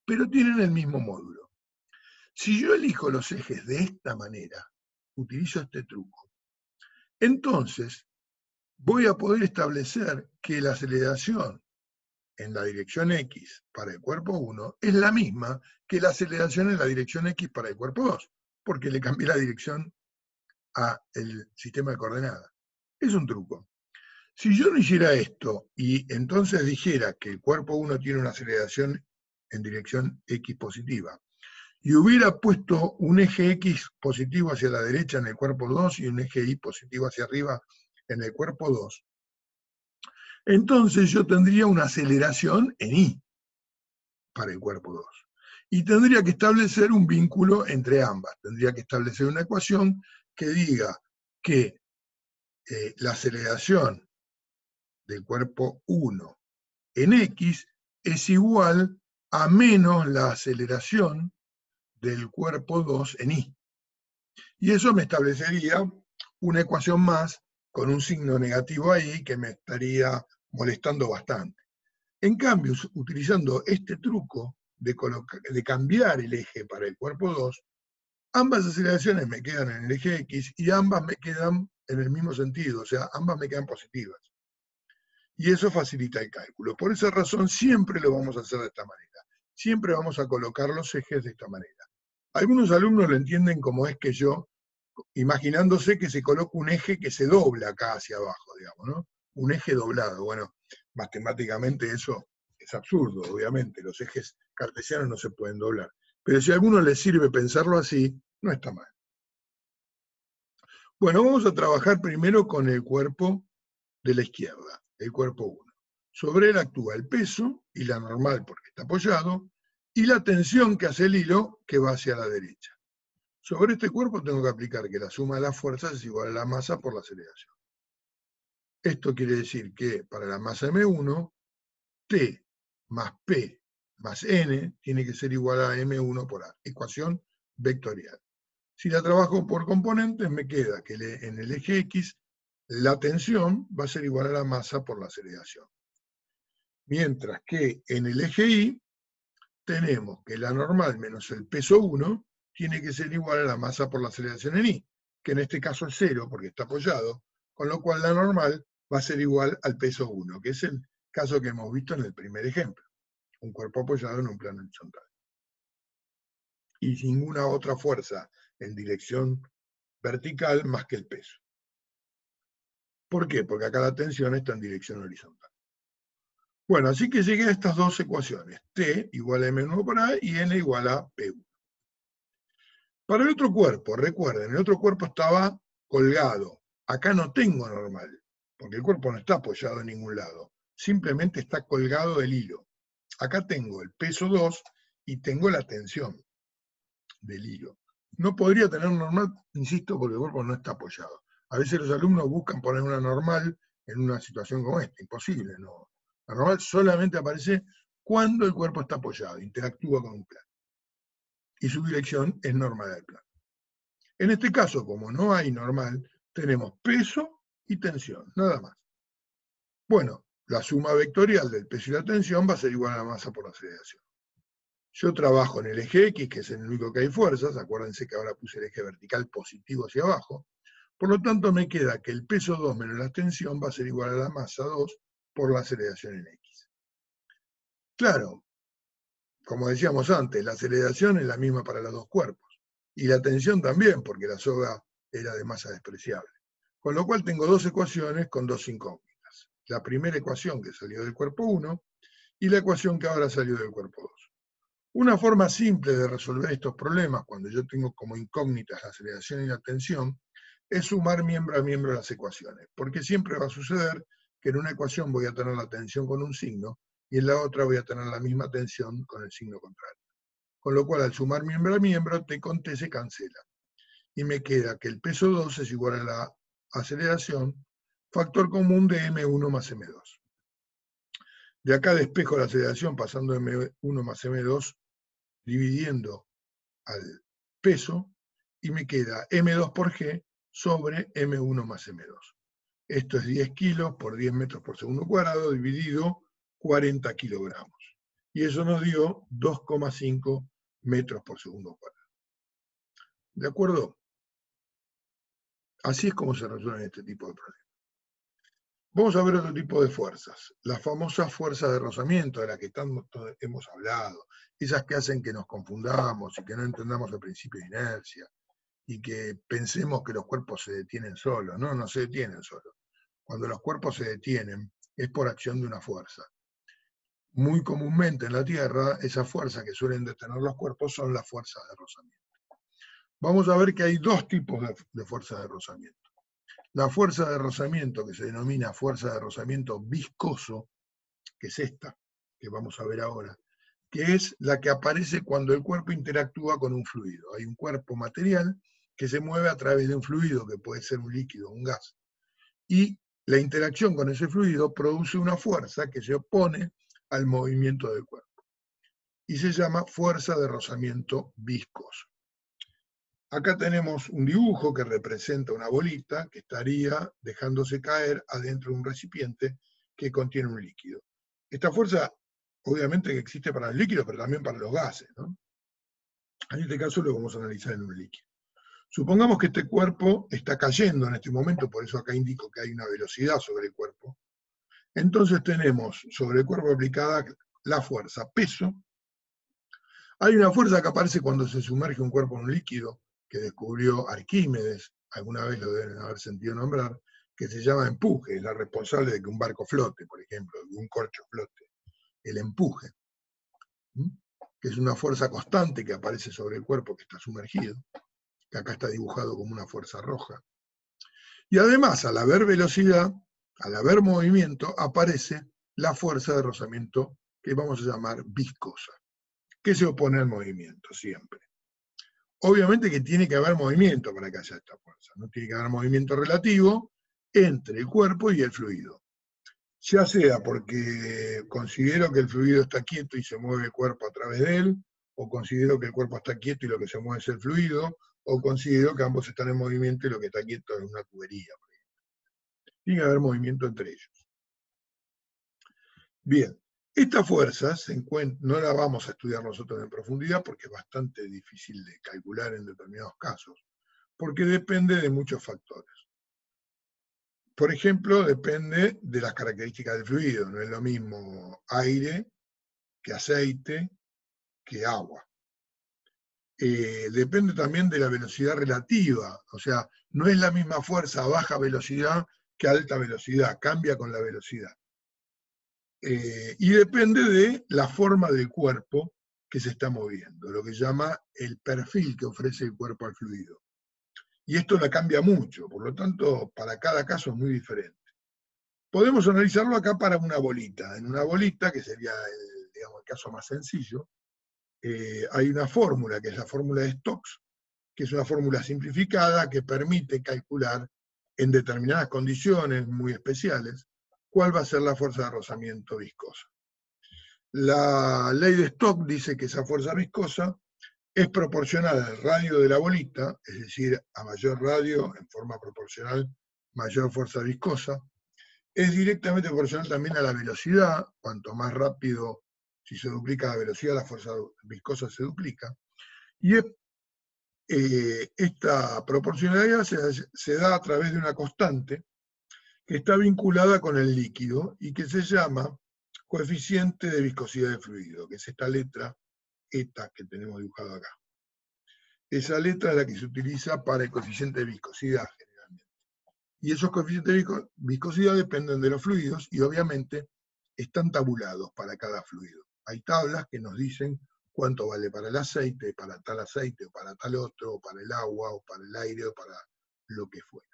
[SPEAKER 1] pero tienen el mismo módulo. Si yo elijo los ejes de esta manera, utilizo este truco, entonces voy a poder establecer que la aceleración en la dirección X para el cuerpo 1 es la misma que la aceleración en la dirección X para el cuerpo 2, porque le cambié la dirección al sistema de coordenadas. Es un truco. Si yo no hiciera esto y entonces dijera que el cuerpo 1 tiene una aceleración en dirección X positiva, y hubiera puesto un eje X positivo hacia la derecha en el cuerpo 2 y un eje Y positivo hacia arriba en el cuerpo 2, entonces yo tendría una aceleración en Y para el cuerpo 2. Y tendría que establecer un vínculo entre ambas. Tendría que establecer una ecuación que diga que la aceleración del cuerpo 1 en X es igual a menos la aceleración del cuerpo 2 en Y. Y eso me establecería una ecuación más con un signo negativo ahí que me estaría molestando bastante. En cambio, utilizando este truco de cambiar el eje para el cuerpo 2, ambas aceleraciones me quedan en el eje X y ambas me quedan en el mismo sentido, o sea, ambas me quedan positivas. Y eso facilita el cálculo. Por esa razón siempre lo vamos a hacer de esta manera. Siempre vamos a colocar los ejes de esta manera. Algunos alumnos lo entienden como es que yo, imaginándose que se coloca un eje que se dobla acá hacia abajo, digamos, ¿no? Un eje doblado. Bueno, matemáticamente eso es absurdo, obviamente. Los ejes cartesianos no se pueden doblar. Pero si a alguno les sirve pensarlo así, no está mal. Bueno, vamos a trabajar primero con el cuerpo de la izquierda, el cuerpo 1. Sobre él actúa el peso y la normal porque está apoyado, y la tensión que hace el hilo que va hacia la derecha. Sobre este cuerpo tengo que aplicar que la suma de las fuerzas es igual a la masa por la aceleración. Esto quiere decir que para la masa M1, T más P más N tiene que ser igual a M1 por A, ecuación vectorial. Si la trabajo por componentes, me queda que en el eje X la tensión va a ser igual a la masa por la aceleración. Mientras que en el eje Y tenemos que la normal menos el peso 1 tiene que ser igual a la masa por la aceleración en Y, que en este caso es 0 porque está apoyado, con lo cual la normal va a ser igual al peso 1, que es el caso que hemos visto en el primer ejemplo, un cuerpo apoyado en un plano horizontal. Y ninguna otra fuerza en dirección vertical más que el peso. ¿Por qué? Porque acá la tensión está en dirección horizontal. Bueno, así que llegué a estas dos ecuaciones, T igual a M1 por A y N igual a P1. Para el otro cuerpo, recuerden, el otro cuerpo estaba colgado. Acá no tengo normal, porque el cuerpo no está apoyado en ningún lado. Simplemente está colgado del hilo. Acá tengo el peso 2 y tengo la tensión del hilo. No podría tener normal, insisto, porque el cuerpo no está apoyado. A veces los alumnos buscan poner una normal en una situación como esta. Imposible, no. La normal solamente aparece cuando el cuerpo está apoyado, interactúa con un plano. Y su dirección es normal del plano. En este caso, como no hay normal, tenemos peso y tensión, nada más. Bueno, la suma vectorial del peso y la tensión va a ser igual a la masa por la aceleración. Yo trabajo en el eje X, que es en el único que hay fuerzas, acuérdense que ahora puse el eje vertical positivo hacia abajo, por lo tanto me queda que el peso 2 menos la tensión va a ser igual a la masa 2 por la aceleración en X. Claro, como decíamos antes, la aceleración es la misma para los dos cuerpos, y la tensión también, porque la soga era de masa despreciable. Con lo cual tengo dos ecuaciones con dos incógnitas. La primera ecuación que salió del cuerpo 1 y la ecuación que ahora salió del cuerpo 2. Una forma simple de resolver estos problemas, cuando yo tengo como incógnitas la aceleración y la tensión, es sumar miembro a miembro las ecuaciones, porque siempre va a suceder que en una ecuación voy a tener la tensión con un signo y en la otra voy a tener la misma tensión con el signo contrario. Con lo cual, al sumar miembro a miembro, T con T se cancela. Y me queda que el peso 2 es igual a la aceleración, factor común de M1 más M2. De acá despejo la aceleración pasando M1 más M2, dividiendo al peso, y me queda M2 por G sobre M1 más M2. Esto es 10 kilos por 10 metros por segundo cuadrado, dividido 40 kilogramos. Y eso nos dio 2,5 metros por segundo cuadrado. ¿De acuerdo? Así es como se resuelven este tipo de problemas. Vamos a ver otro tipo de fuerzas. Las famosas fuerzas de rozamiento de las que hemos hablado. Esas que hacen que nos confundamos y que no entendamos el principio de inercia. Y que pensemos que los cuerpos se detienen solos. No, no se detienen solos. Cuando los cuerpos se detienen es por acción de una fuerza. Muy comúnmente en la Tierra, esas fuerzas que suelen detener los cuerpos son las fuerzas de rozamiento. Vamos a ver que hay dos tipos de fuerzas de rozamiento. La fuerza de rozamiento, que se denomina fuerza de rozamiento viscoso, que es esta, que vamos a ver ahora, que es la que aparece cuando el cuerpo interactúa con un fluido. Hay un cuerpo material que se mueve a través de un fluido, que puede ser un líquido o un gas. Y la interacción con ese fluido produce una fuerza que se opone al movimiento del cuerpo. Y se llama fuerza de rozamiento viscoso. Acá tenemos un dibujo que representa una bolita que estaría dejándose caer adentro de un recipiente que contiene un líquido. Esta fuerza, obviamente, que existe para el líquido, pero también para los gases, ¿no? En este caso lo vamos a analizar en un líquido. Supongamos que este cuerpo está cayendo en este momento, por eso acá indico que hay una velocidad sobre el cuerpo. Entonces tenemos sobre el cuerpo aplicada la fuerza peso. Hay una fuerza que aparece cuando se sumerge un cuerpo en un líquido, que descubrió Arquímedes, alguna vez lo deben haber sentido nombrar, que se llama empuje, es la responsable de que un barco flote, por ejemplo, de un corcho flote, el empuje, que es una fuerza constante que aparece sobre el cuerpo que está sumergido, que acá está dibujado como una fuerza roja. Y además, al haber velocidad, al haber movimiento, aparece la fuerza de rozamiento que vamos a llamar viscosa, que se opone al movimiento siempre. Obviamente que tiene que haber movimiento para que haya esta fuerza, ¿no? Tiene que haber movimiento relativo entre el cuerpo y el fluido. Ya sea porque considero que el fluido está quieto y se mueve el cuerpo a través de él, o considero que el cuerpo está quieto y lo que se mueve es el fluido, o considero que ambos están en movimiento y lo que está quieto es una tubería, por ejemplo. Tiene que haber movimiento entre ellos. Bien, esta fuerza no la vamos a estudiar nosotros en profundidad porque es bastante difícil de calcular en determinados casos, porque depende de muchos factores. Por ejemplo, depende de las características del fluido. No es lo mismo aire que aceite que agua. Depende también de la velocidad relativa. O sea, no es la misma fuerza a baja velocidad que a alta velocidad. Cambia con la velocidad. Y depende de la forma del cuerpo que se está moviendo, lo que llama el perfil que ofrece el cuerpo al fluido. Y esto la cambia mucho, por lo tanto, para cada caso es muy diferente. Podemos analizarlo acá para una bolita. En una bolita, que sería el caso más sencillo, hay una fórmula, que es la fórmula de Stokes, que es una fórmula simplificada que permite calcular en determinadas condiciones muy especiales cuál va a ser la fuerza de rozamiento viscosa. La ley de Stokes dice que esa fuerza viscosa es proporcional al radio de la bolita, es decir, a mayor radio, en forma proporcional, mayor fuerza viscosa. Es directamente proporcional también a la velocidad. Cuanto más rápido Si se duplica la velocidad, la fuerza viscosa se duplica. Y esta proporcionalidad se da a través de una constante que está vinculada con el líquido y que se llama coeficiente de viscosidad de fluido, que es esta letra eta que tenemos dibujado acá. Esa letra es la que se utiliza para el coeficiente de viscosidad generalmente. Y esos coeficientes de viscosidad dependen de los fluidos y obviamente están tabulados para cada fluido. Hay tablas que nos dicen cuánto vale para el aceite, o para tal otro, o para el agua, o para el aire, o para lo que fuera.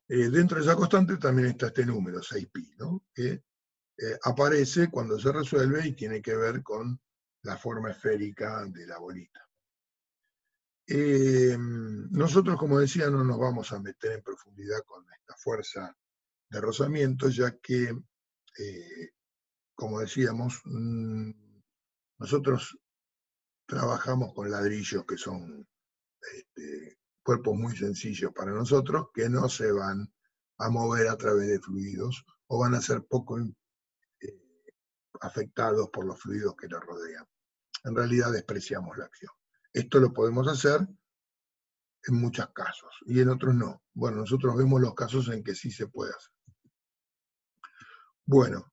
[SPEAKER 1] Dentro de esa constante también está este número, 6pi, ¿no? Que aparece cuando se resuelve y tiene que ver con la forma esférica de la bolita. Nosotros, como decía, no nos vamos a meter en profundidad con esta fuerza de rozamiento, ya que, como decíamos, nosotros trabajamos con ladrillos que son cuerpos muy sencillos para nosotros, que no se van a mover a través de fluidos o van a ser poco afectados por los fluidos que los rodean. En realidad despreciamos la acción. Esto lo podemos hacer en muchos casos y en otros no. Bueno, nosotros vemos los casos en que sí se puede hacer. Bueno,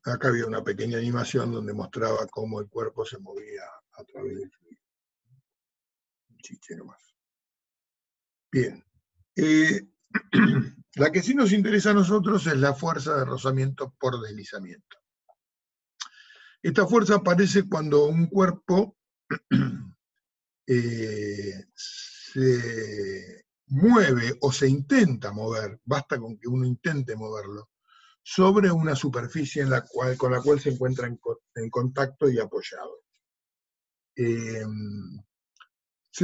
[SPEAKER 1] acá había una pequeña animación donde mostraba cómo el cuerpo se movía a través del fluido. Un chiste nomás. Bien. La que sí nos interesa a nosotros es la fuerza de rozamiento por deslizamiento. Esta fuerza aparece cuando un cuerpo se mueve o se intenta mover, basta con que uno intente moverlo, sobre una superficie con la cual se encuentra en contacto y apoyado. Se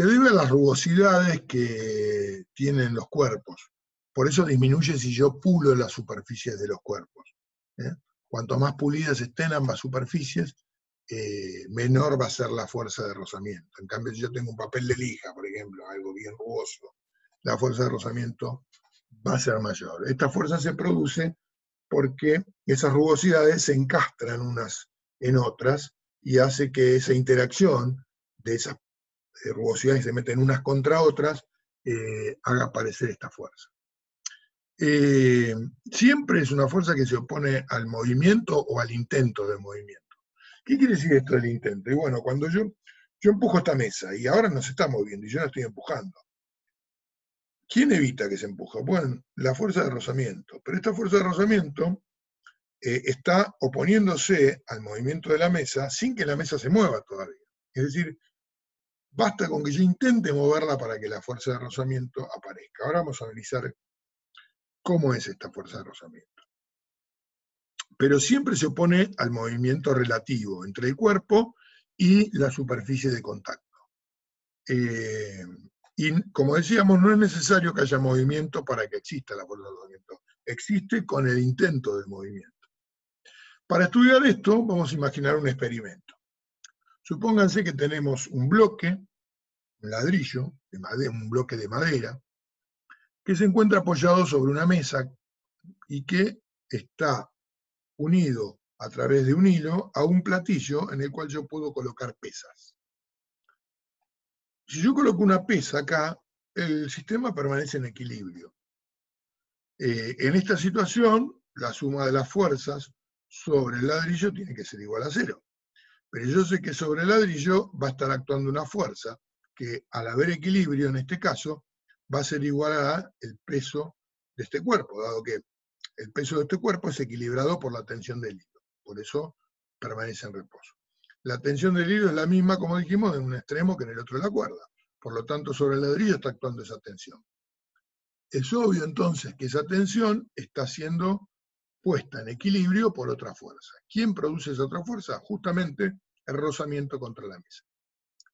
[SPEAKER 1] debe a las rugosidades que tienen los cuerpos. Por eso disminuye si yo pulo las superficies de los cuerpos. Cuanto más pulidas estén ambas superficies, menor va a ser la fuerza de rozamiento. En cambio, si yo tengo un papel de lija, por ejemplo, algo bien rugoso, la fuerza de rozamiento va a ser mayor. Esta fuerza se produce porque esas rugosidades se encastran unas en otras y hace que esa interacción de esas rugosidades se meten unas contra otras, haga aparecer esta fuerza. Siempre es una fuerza que se opone al movimiento o al intento de movimiento. ¿Qué quiere decir esto del intento? Y bueno, cuando yo empujo esta mesa y ahora no se está moviendo y yo la estoy empujando, ¿quién evita que se empuje? Bueno, la fuerza de rozamiento. Pero esta fuerza de rozamiento está oponiéndose al movimiento de la mesa sin que la mesa se mueva todavía. Es decir, basta con que yo intente moverla para que la fuerza de rozamiento aparezca. Ahora vamos a analizar cómo es esta fuerza de rozamiento. Pero siempre se opone al movimiento relativo entre el cuerpo y la superficie de contacto. Y como decíamos, no es necesario que haya movimiento para que exista la fuerza de rozamiento. Existe con el intento de movimiento. Para estudiar esto, vamos a imaginar un experimento. Supónganse que tenemos un bloque, un ladrillo, un bloque de madera, que se encuentra apoyado sobre una mesa y que está unido a través de un hilo a un platillo en el cual yo puedo colocar pesas. Si yo coloco una pesa acá, el sistema permanece en equilibrio. En esta situación, la suma de las fuerzas sobre el ladrillo tiene que ser igual a 0. Pero yo sé que sobre el ladrillo va a estar actuando una fuerza que, al haber equilibrio en este caso, va a ser igual a el peso de este cuerpo, dado que el peso de este cuerpo es equilibrado por la tensión del hilo. Por eso permanece en reposo. La tensión del hilo es la misma, como dijimos, en un extremo que en el otro de la cuerda. Por lo tanto, sobre el ladrillo está actuando esa tensión. Es obvio entonces que esa tensión está siendo puesta en equilibrio por otra fuerza. ¿Quién produce esa otra fuerza? Justamente el rozamiento contra la mesa.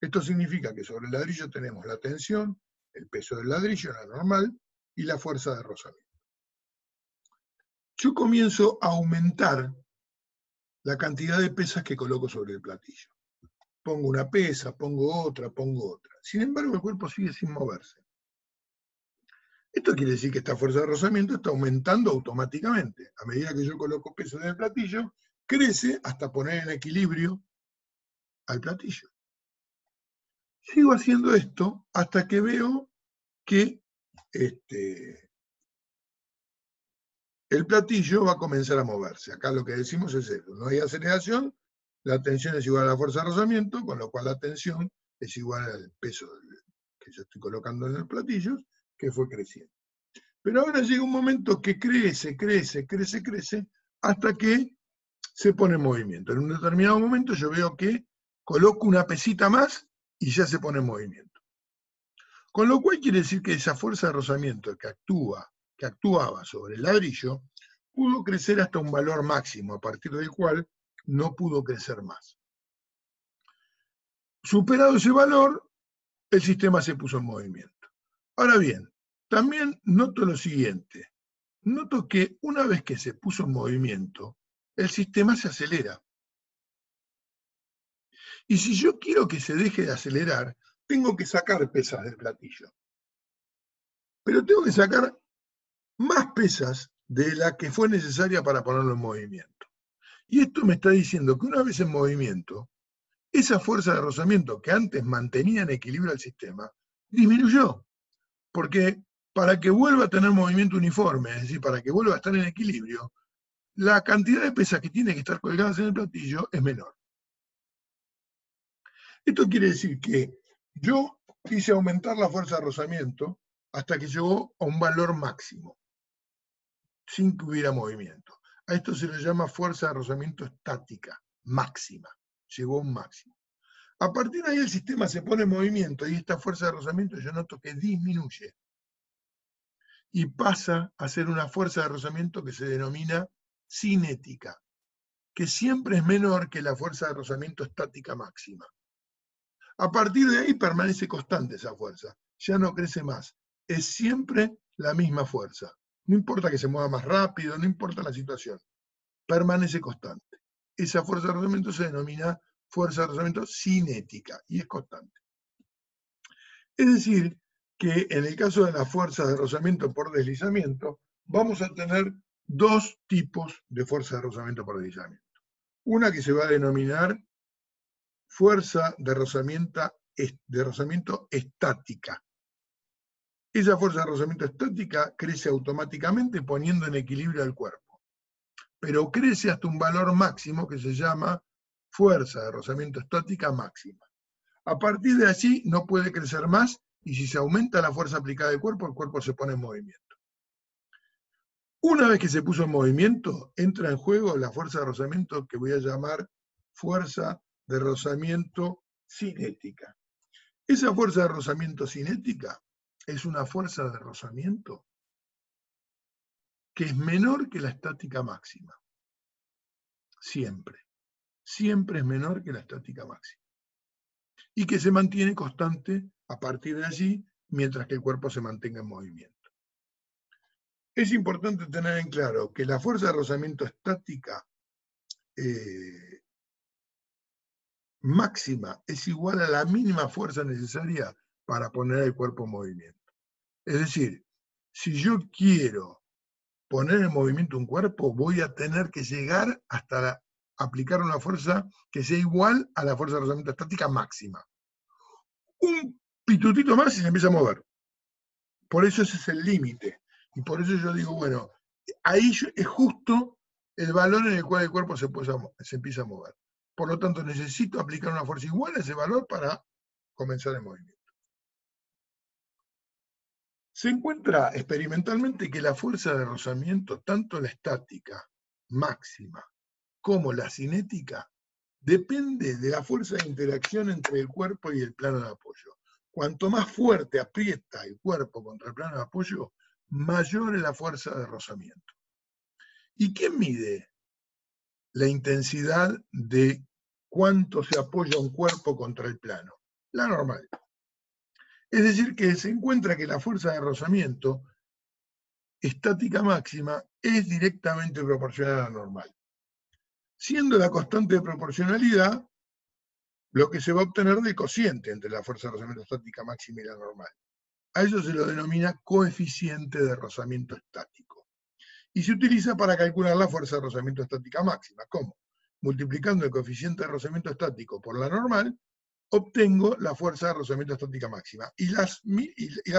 [SPEAKER 1] Esto significa que sobre el ladrillo tenemos la tensión, el peso del ladrillo, la normal, y la fuerza de rozamiento. Yo comienzo a aumentar la cantidad de pesas que coloco sobre el platillo. Pongo una pesa, pongo otra. Sin embargo, el cuerpo sigue sin moverse. Esto quiere decir que esta fuerza de rozamiento está aumentando automáticamente. A medida que yo coloco peso en el platillo, crece hasta poner en equilibrio al platillo. Sigo haciendo esto hasta que veo que el platillo va a comenzar a moverse. Acá lo que decimos es eso, no hay aceleración, la tensión es igual a la fuerza de rozamiento, con lo cual la tensión es igual al peso que yo estoy colocando en el platillo, que fue creciendo. Pero ahora llega un momento que crece, hasta que se pone en movimiento. En un determinado momento yo veo que coloco una pesita más y ya se pone en movimiento. Con lo cual quiere decir que esa fuerza de rozamiento que actuaba sobre el ladrillo pudo crecer hasta un valor máximo, a partir del cual no pudo crecer más. Superado ese valor, el sistema se puso en movimiento. Ahora bien, también noto lo siguiente. Noto que una vez que se puso en movimiento, el sistema se acelera. Y si yo quiero que se deje de acelerar, tengo que sacar pesas del platillo. Pero tengo que sacar más pesas de la que fue necesaria para ponerlo en movimiento. Y esto me está diciendo que una vez en movimiento, esa fuerza de rozamiento que antes mantenía en equilibrio al sistema, disminuyó. Porque para que vuelva a tener movimiento uniforme, es decir, para que vuelva a estar en equilibrio, la cantidad de pesas que tiene que estar colgadas en el platillo es menor. Esto quiere decir que yo hice aumentar la fuerza de rozamiento hasta que llegó a un valor máximo, sin que hubiera movimiento. A esto se le llama fuerza de rozamiento estática, máxima. Llegó a un máximo. A partir de ahí el sistema se pone en movimiento y esta fuerza de rozamiento yo noto que disminuye y pasa a ser una fuerza de rozamiento que se denomina cinética, que siempre es menor que la fuerza de rozamiento estática máxima. A partir de ahí permanece constante esa fuerza, ya no crece más, es siempre la misma fuerza. No importa que se mueva más rápido, no importa la situación, permanece constante. Esa fuerza de rozamiento se denomina fuerza de rozamiento cinética y es constante. Es decir, que en el caso de la fuerza de rozamiento por deslizamiento, vamos a tener dos tipos de fuerza de rozamiento por deslizamiento. Una que se va a denominar fuerza de rozamiento estática. Esa fuerza de rozamiento estática crece automáticamente poniendo en equilibrio al cuerpo, pero crece hasta un valor máximo que se llama fuerza de rozamiento estática máxima. A partir de allí no puede crecer más y si se aumenta la fuerza aplicada al cuerpo, el cuerpo se pone en movimiento. Una vez que se puso en movimiento, entra en juego la fuerza de rozamiento que voy a llamar fuerza de rozamiento cinética. Esa fuerza de rozamiento cinética es una fuerza de rozamiento que es menor que la estática máxima. Siempre. Siempre es menor que la estática máxima. Y que se mantiene constante a partir de allí mientras que el cuerpo se mantenga en movimiento. Es importante tener en claro que la fuerza de rozamiento estática máxima es igual a la mínima fuerza necesaria para poner el cuerpo en movimiento. Es decir, si yo quiero poner en movimiento un cuerpo, voy a tener que llegar hasta aplicar una fuerza que sea igual a la fuerza de rozamiento estática máxima. Un pitutito más y se empieza a mover. Por eso ese es el límite. Y por eso yo digo, bueno, ahí es justo el valor en el cual el cuerpo se empieza a mover. Por lo tanto, necesito aplicar una fuerza igual a ese valor para comenzar el movimiento. Se encuentra experimentalmente que la fuerza de rozamiento, tanto la estática máxima como la cinética, depende de la fuerza de interacción entre el cuerpo y el plano de apoyo. Cuanto más fuerte aprieta el cuerpo contra el plano de apoyo, mayor es la fuerza de rozamiento. ¿Y quién mide la intensidad de cuánto se apoya un cuerpo contra el plano? La normal. Es decir, que se encuentra que la fuerza de rozamiento estática máxima es directamente proporcional a la normal. Siendo la constante de proporcionalidad lo que se va a obtener del cociente entre la fuerza de rozamiento estática máxima y la normal. A eso se lo denomina coeficiente de rozamiento estático. Y se utiliza para calcular la fuerza de rozamiento estática máxima. ¿Cómo? multiplicando el coeficiente de rozamiento estático por la normal, obtengo la fuerza de rozamiento estática máxima. Y la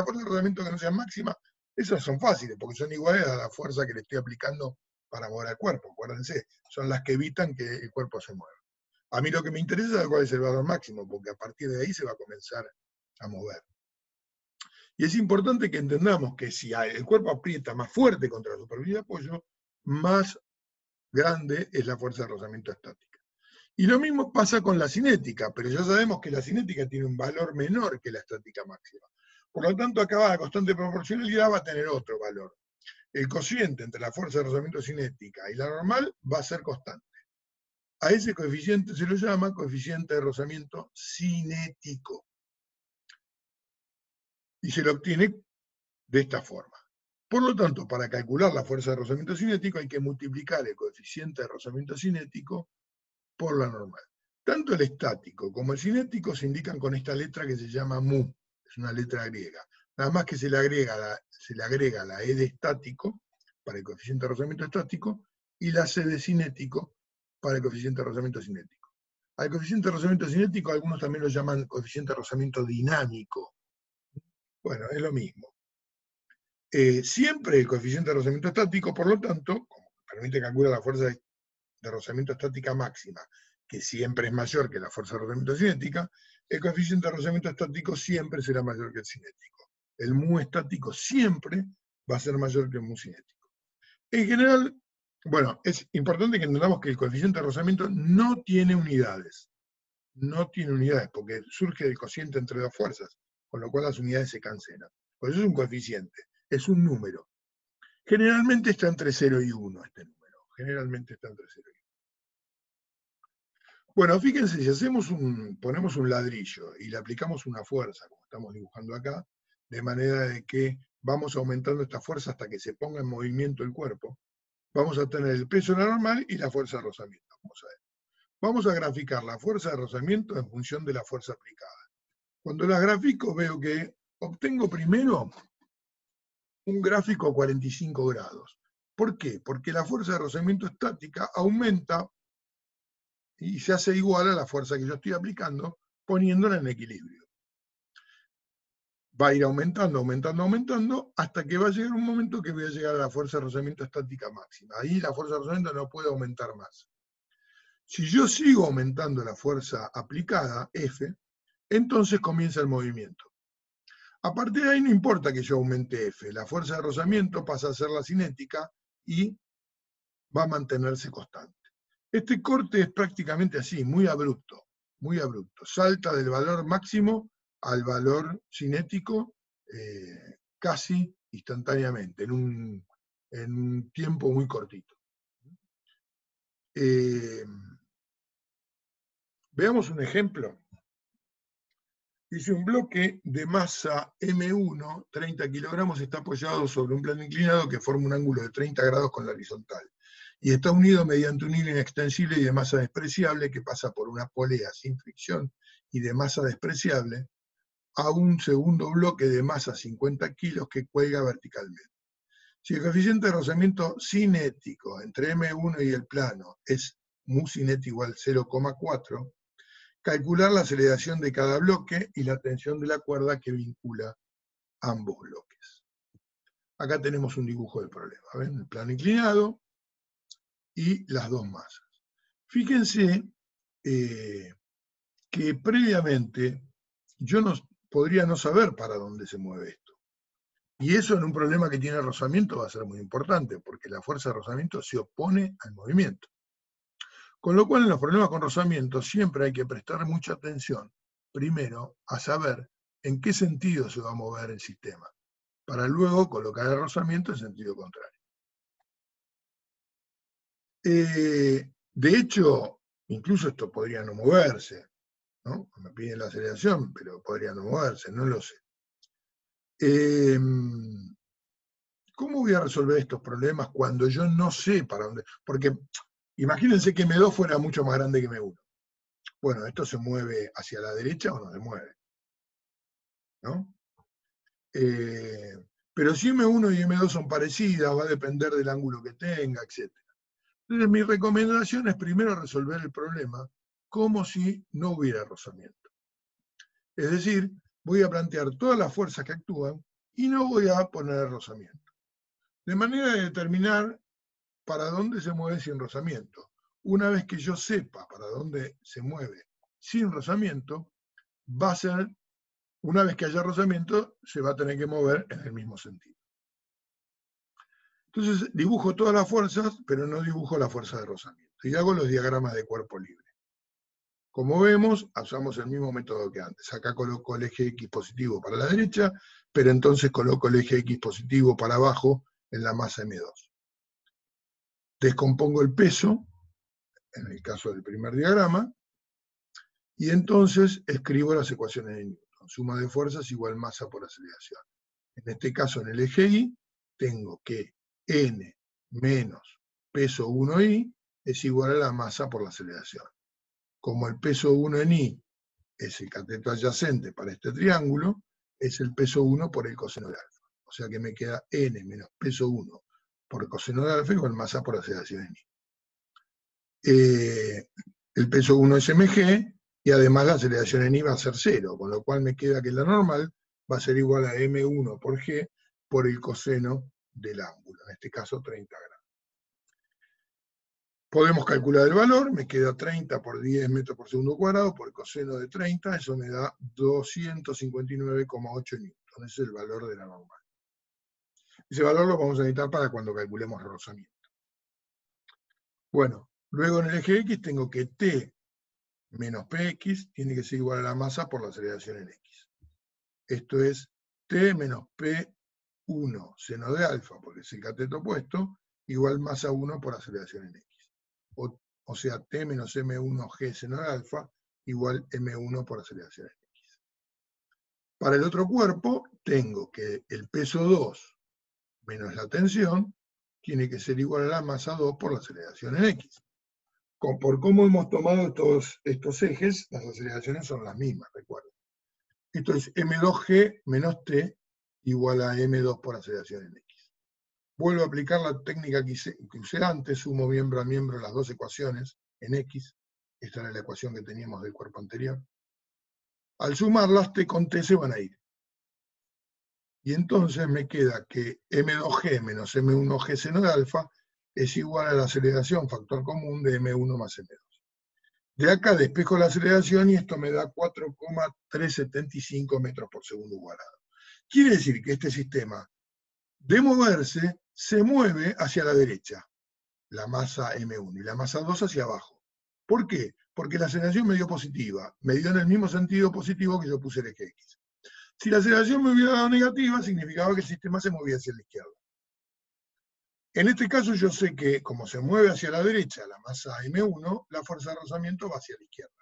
[SPEAKER 1] fuerza de rozamiento que no sea máxima, esas son fáciles, porque son iguales a la fuerza que le estoy aplicando para mover el cuerpo. Acuérdense, son las que evitan que el cuerpo se mueva. A mí lo que me interesa es saber cuál es el valor máximo, porque a partir de ahí se va a comenzar a mover. Y es importante que entendamos que si el cuerpo aprieta más fuerte contra la superficie de apoyo, más grande es la fuerza de rozamiento estática. Y lo mismo pasa con la cinética, pero ya sabemos que la cinética tiene un valor menor que la estática máxima. Por lo tanto, acá la constante de proporcionalidad va a tener otro valor. El cociente entre la fuerza de rozamiento cinética y la normal va a ser constante. A ese coeficiente se lo llama coeficiente de rozamiento cinético. Y se lo obtiene de esta forma. Por lo tanto, para calcular la fuerza de rozamiento cinético hay que multiplicar el coeficiente de rozamiento cinético por la normal. Tanto el estático como el cinético se indican con esta letra que se llama mu, es una letra griega. Nada más que se le agrega la E de estático para el coeficiente de rozamiento estático y la C de cinético para el coeficiente de rozamiento cinético. Al coeficiente de rozamiento cinético algunos también lo llaman coeficiente de rozamiento dinámico. Bueno, es lo mismo. Siempre el coeficiente de rozamiento estático, por lo tanto, como permite calcular la fuerza de rozamiento estática máxima, que siempre es mayor que la fuerza de rozamiento cinética, el coeficiente de rozamiento estático siempre será mayor que el cinético. El mu estático siempre va a ser mayor que el mu cinético. En general, bueno, es importante que entendamos que el coeficiente de rozamiento no tiene unidades. No tiene unidades, porque surge del cociente entre dos fuerzas, con lo cual las unidades se cancelan. Por eso es un coeficiente, es un número. Generalmente está entre 0 y 1 este número. Generalmente está entre 0 y 1. Bueno, fíjense, si ponemos un ladrillo y le aplicamos una fuerza, como estamos dibujando acá, de manera de que vamos aumentando esta fuerza hasta que se ponga en movimiento el cuerpo, vamos a tener el peso normal y la fuerza de rozamiento. Vamos a graficar la fuerza de rozamiento en función de la fuerza aplicada. Cuando las grafico veo que obtengo primero un gráfico a 45 grados. ¿Por qué? Porque la fuerza de rozamiento estática aumenta y se hace igual a la fuerza que yo estoy aplicando, poniéndola en equilibrio. Va a ir aumentando, aumentando, aumentando, hasta que va a llegar un momento que voy a llegar a la fuerza de rozamiento estática máxima. Ahí la fuerza de rozamiento no puede aumentar más. Si yo sigo aumentando la fuerza aplicada, F, entonces comienza el movimiento. A partir de ahí no importa que yo aumente F, la fuerza de rozamiento pasa a ser la cinética y va a mantenerse constante. Este corte es prácticamente así, muy abrupto, muy abrupto. Salta del valor máximo al valor cinético casi instantáneamente, en un tiempo muy cortito. Veamos un ejemplo. Dice un bloque de masa M1, 30 kilogramos, está apoyado sobre un plano inclinado que forma un ángulo de 30 grados con la horizontal. Y está unido mediante un hilo inextensible y de masa despreciable que pasa por una polea sin fricción y de masa despreciable a un segundo bloque de masa 50 kilos que cuelga verticalmente. Si el coeficiente de rozamiento cinético entre M1 y el plano es mu cinético igual 0,4, calcular la aceleración de cada bloque y la tensión de la cuerda que vincula ambos bloques. Acá tenemos un dibujo del problema. ¿Ven? El plano inclinado y las dos masas. Fíjense que previamente yo podría no saber para dónde se mueve esto. Y eso en un problema que tiene rozamiento va a ser muy importante, porque la fuerza de rozamiento se opone al movimiento. Con lo cual, en los problemas con rozamiento siempre hay que prestar mucha atención, primero, a saber en qué sentido se va a mover el sistema, para luego colocar el rozamiento en sentido contrario. De hecho, incluso esto podría no moverse, ¿no? Me piden la aceleración, pero podría no moverse, no lo sé. ¿Cómo voy a resolver estos problemas cuando yo no sé para dónde? Porque imagínense que M2 fuera mucho más grande que M1. Bueno, ¿esto se mueve hacia la derecha o no se mueve? ¿No? Pero si M1 y M2 son parecidas, va a depender del ángulo que tenga, etc. Entonces mi recomendación es primero resolver el problema como si no hubiera rozamiento. Es decir, voy a plantear todas las fuerzas que actúan y no voy a poner rozamiento. De manera de determinar para dónde se mueve sin rozamiento. Una vez que yo sepa para dónde se mueve sin rozamiento, va a ser, una vez que haya rozamiento, se va a tener que mover en el mismo sentido. Entonces dibujo todas las fuerzas, pero no dibujo la fuerza de rozamiento. Y hago los diagramas de cuerpo libre. Como vemos, usamos el mismo método que antes. Acá coloco el eje X positivo para la derecha, pero entonces coloco el eje X positivo para abajo en la masa M2. Descompongo el peso, en el caso del primer diagrama, y entonces escribo las ecuaciones de Newton. Suma de fuerzas igual masa por aceleración. En este caso, en el eje Y, tengo que N menos peso 1I es igual a la masa por la aceleración. Como el peso 1 en I es el cateto adyacente para este triángulo, es el peso 1 por el coseno de alfa. O sea que me queda N menos peso 1 por coseno de alfa igual masa por aceleración en I. El peso 1 es mg, y además la aceleración en I va a ser 0, con lo cual me queda que la normal va a ser igual a m1 por g por el coseno del ángulo, en este caso 30 grados. Podemos calcular el valor, me queda 30 por 10 metros por segundo cuadrado por coseno de 30, eso me da 259,8 newton, ese es el valor de la normal. Ese valor lo vamos a necesitar para cuando calculemos el rozamiento. Bueno, luego en el eje X tengo que T menos Px tiene que ser igual a la masa por la aceleración en X. Esto es T menos P1 seno de alfa, porque es el cateto opuesto, igual masa 1 por aceleración en X. O sea, T menos M1G seno de alfa igual M1 por aceleración en X. Para el otro cuerpo, tengo que el peso 2 menos la tensión tiene que ser igual a la masa 2 por la aceleración en X. Por cómo hemos tomado estos ejes, las aceleraciones son las mismas, recuerden. Esto es M2G menos T igual a M2 por aceleración en X. Vuelvo a aplicar la técnica que usé antes, sumo miembro a miembro las dos ecuaciones en X. Esta era la ecuación que teníamos del cuerpo anterior. Al sumarlas, T con T se van a ir. Y entonces me queda que M2G menos M1G seno de alfa es igual a la aceleración, factor común, de M1 más M2. De acá despejo la aceleración y esto me da 4,375 metros por segundo cuadrado. Quiere decir que este sistema, de moverse, se mueve hacia la derecha, la masa M1, y la masa 2 hacia abajo. ¿Por qué? Porque la aceleración me dio positiva, me dio en el mismo sentido positivo que yo puse el eje X. Si la aceleración me hubiera dado negativa, significaba que el sistema se movía hacia la izquierda. En este caso yo sé que, como se mueve hacia la derecha la masa M1, la fuerza de rozamiento va hacia la izquierda.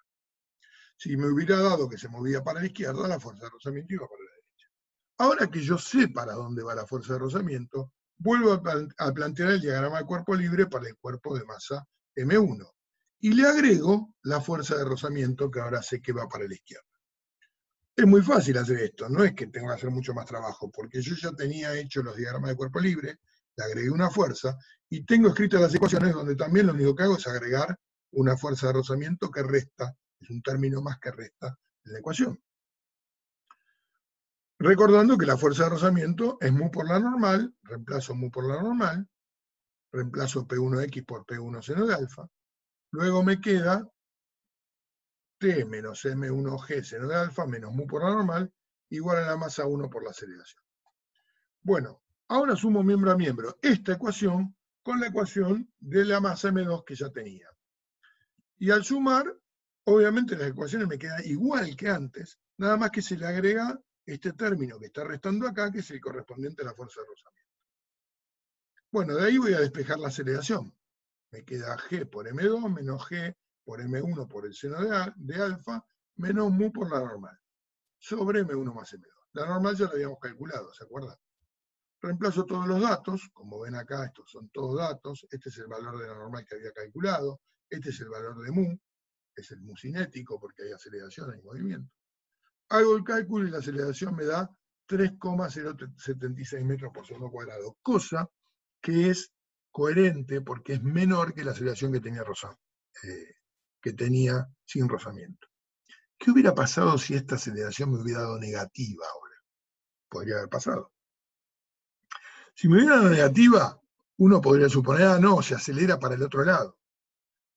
[SPEAKER 1] Si me hubiera dado que se movía para la izquierda, la fuerza de rozamiento iba para la derecha. Ahora que yo sé para dónde va la fuerza de rozamiento, vuelvo a plantear el diagrama de cuerpo libre para el cuerpo de masa M1. Y le agrego la fuerza de rozamiento que ahora sé que va para la izquierda. Es muy fácil hacer esto, no es que tengo que hacer mucho más trabajo, porque yo ya tenía hecho los diagramas de cuerpo libre, le agregué una fuerza, y tengo escritas las ecuaciones donde también lo único que hago es agregar una fuerza de rozamiento que resta, es un término más que resta en la ecuación. Recordando que la fuerza de rozamiento es mu por la normal, reemplazo mu por la normal, reemplazo P1X por P1 seno de alfa, luego me queda T menos M1G seno de alfa menos mu por la normal, igual a la masa 1 por la aceleración. Bueno, ahora sumo miembro a miembro esta ecuación con la ecuación de la masa M2 que ya tenía. Y al sumar, obviamente las ecuaciones me quedan igual que antes, nada más que se le agrega este término que está restando acá, que es el correspondiente a la fuerza de rozamiento. Bueno, de ahí voy a despejar la aceleración. Me queda G por M2 menos G por M1 por el seno de alfa menos mu por la normal, sobre M1 más M2. La normal ya la habíamos calculado, ¿se acuerdan? Reemplazo todos los datos, como ven acá, estos son todos datos, este es el valor de la normal que había calculado, este es el valor de mu, es el mu cinético porque hay aceleración, hay movimiento. Hago el cálculo y la aceleración me da 3,076 metros por segundo cuadrado, cosa que es coherente porque es menor que la aceleración que tenía sin rozamiento. ¿Qué hubiera pasado si esta aceleración me hubiera dado negativa ahora? Podría haber pasado. Si me hubiera dado negativa, uno podría suponer, no, se acelera para el otro lado.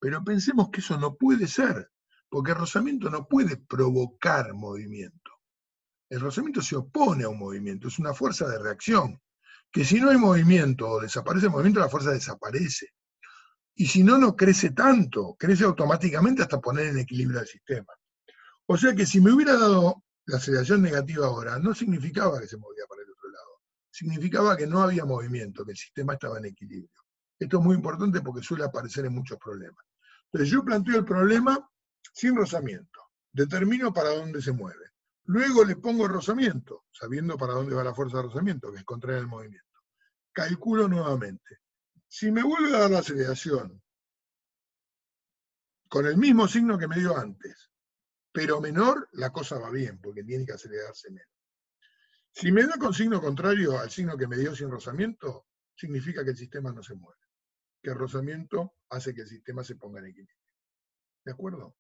[SPEAKER 1] Pero pensemos que eso no puede ser, porque el rozamiento no puede provocar movimiento. El rozamiento se opone a un movimiento, es una fuerza de reacción, que si no hay movimiento o desaparece el movimiento, la fuerza desaparece. Y si no, no crece tanto, crece automáticamente hasta poner en equilibrio el sistema. O sea que si me hubiera dado la aceleración negativa ahora, no significaba que se movía para el otro lado, significaba que no había movimiento, que el sistema estaba en equilibrio. Esto es muy importante porque suele aparecer en muchos problemas. Entonces yo planteo el problema sin rozamiento, determino para dónde se mueve. Luego le pongo el rozamiento, sabiendo para dónde va la fuerza de rozamiento, que es contraria al movimiento. Calculo nuevamente. Si me vuelve a dar la aceleración con el mismo signo que me dio antes, pero menor, la cosa va bien, porque tiene que acelerarse menos. Si me da con signo contrario al signo que me dio sin rozamiento, significa que el sistema no se mueve, que el rozamiento hace que el sistema se ponga en equilibrio. ¿De acuerdo?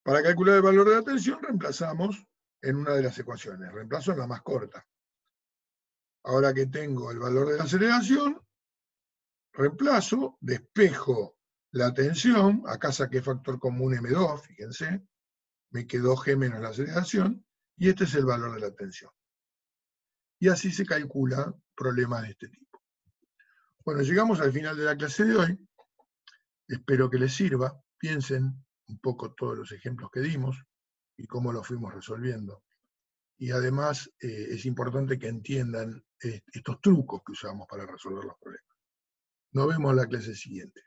[SPEAKER 1] Para calcular el valor de la tensión, reemplazamos en una de las ecuaciones. Reemplazo en la más corta. Ahora que tengo el valor de la aceleración, reemplazo, despejo la tensión, acá saqué factor común M2, fíjense, me quedó G menos la aceleración, y este es el valor de la tensión. Y así se calcula problemas de este tipo. Bueno, llegamos al final de la clase de hoy. Espero que les sirva. Piensen un poco todos los ejemplos que dimos y cómo los fuimos resolviendo. Y además es importante que entiendan estos trucos que usamos para resolver los problemas. Nos vemos en la clase siguiente.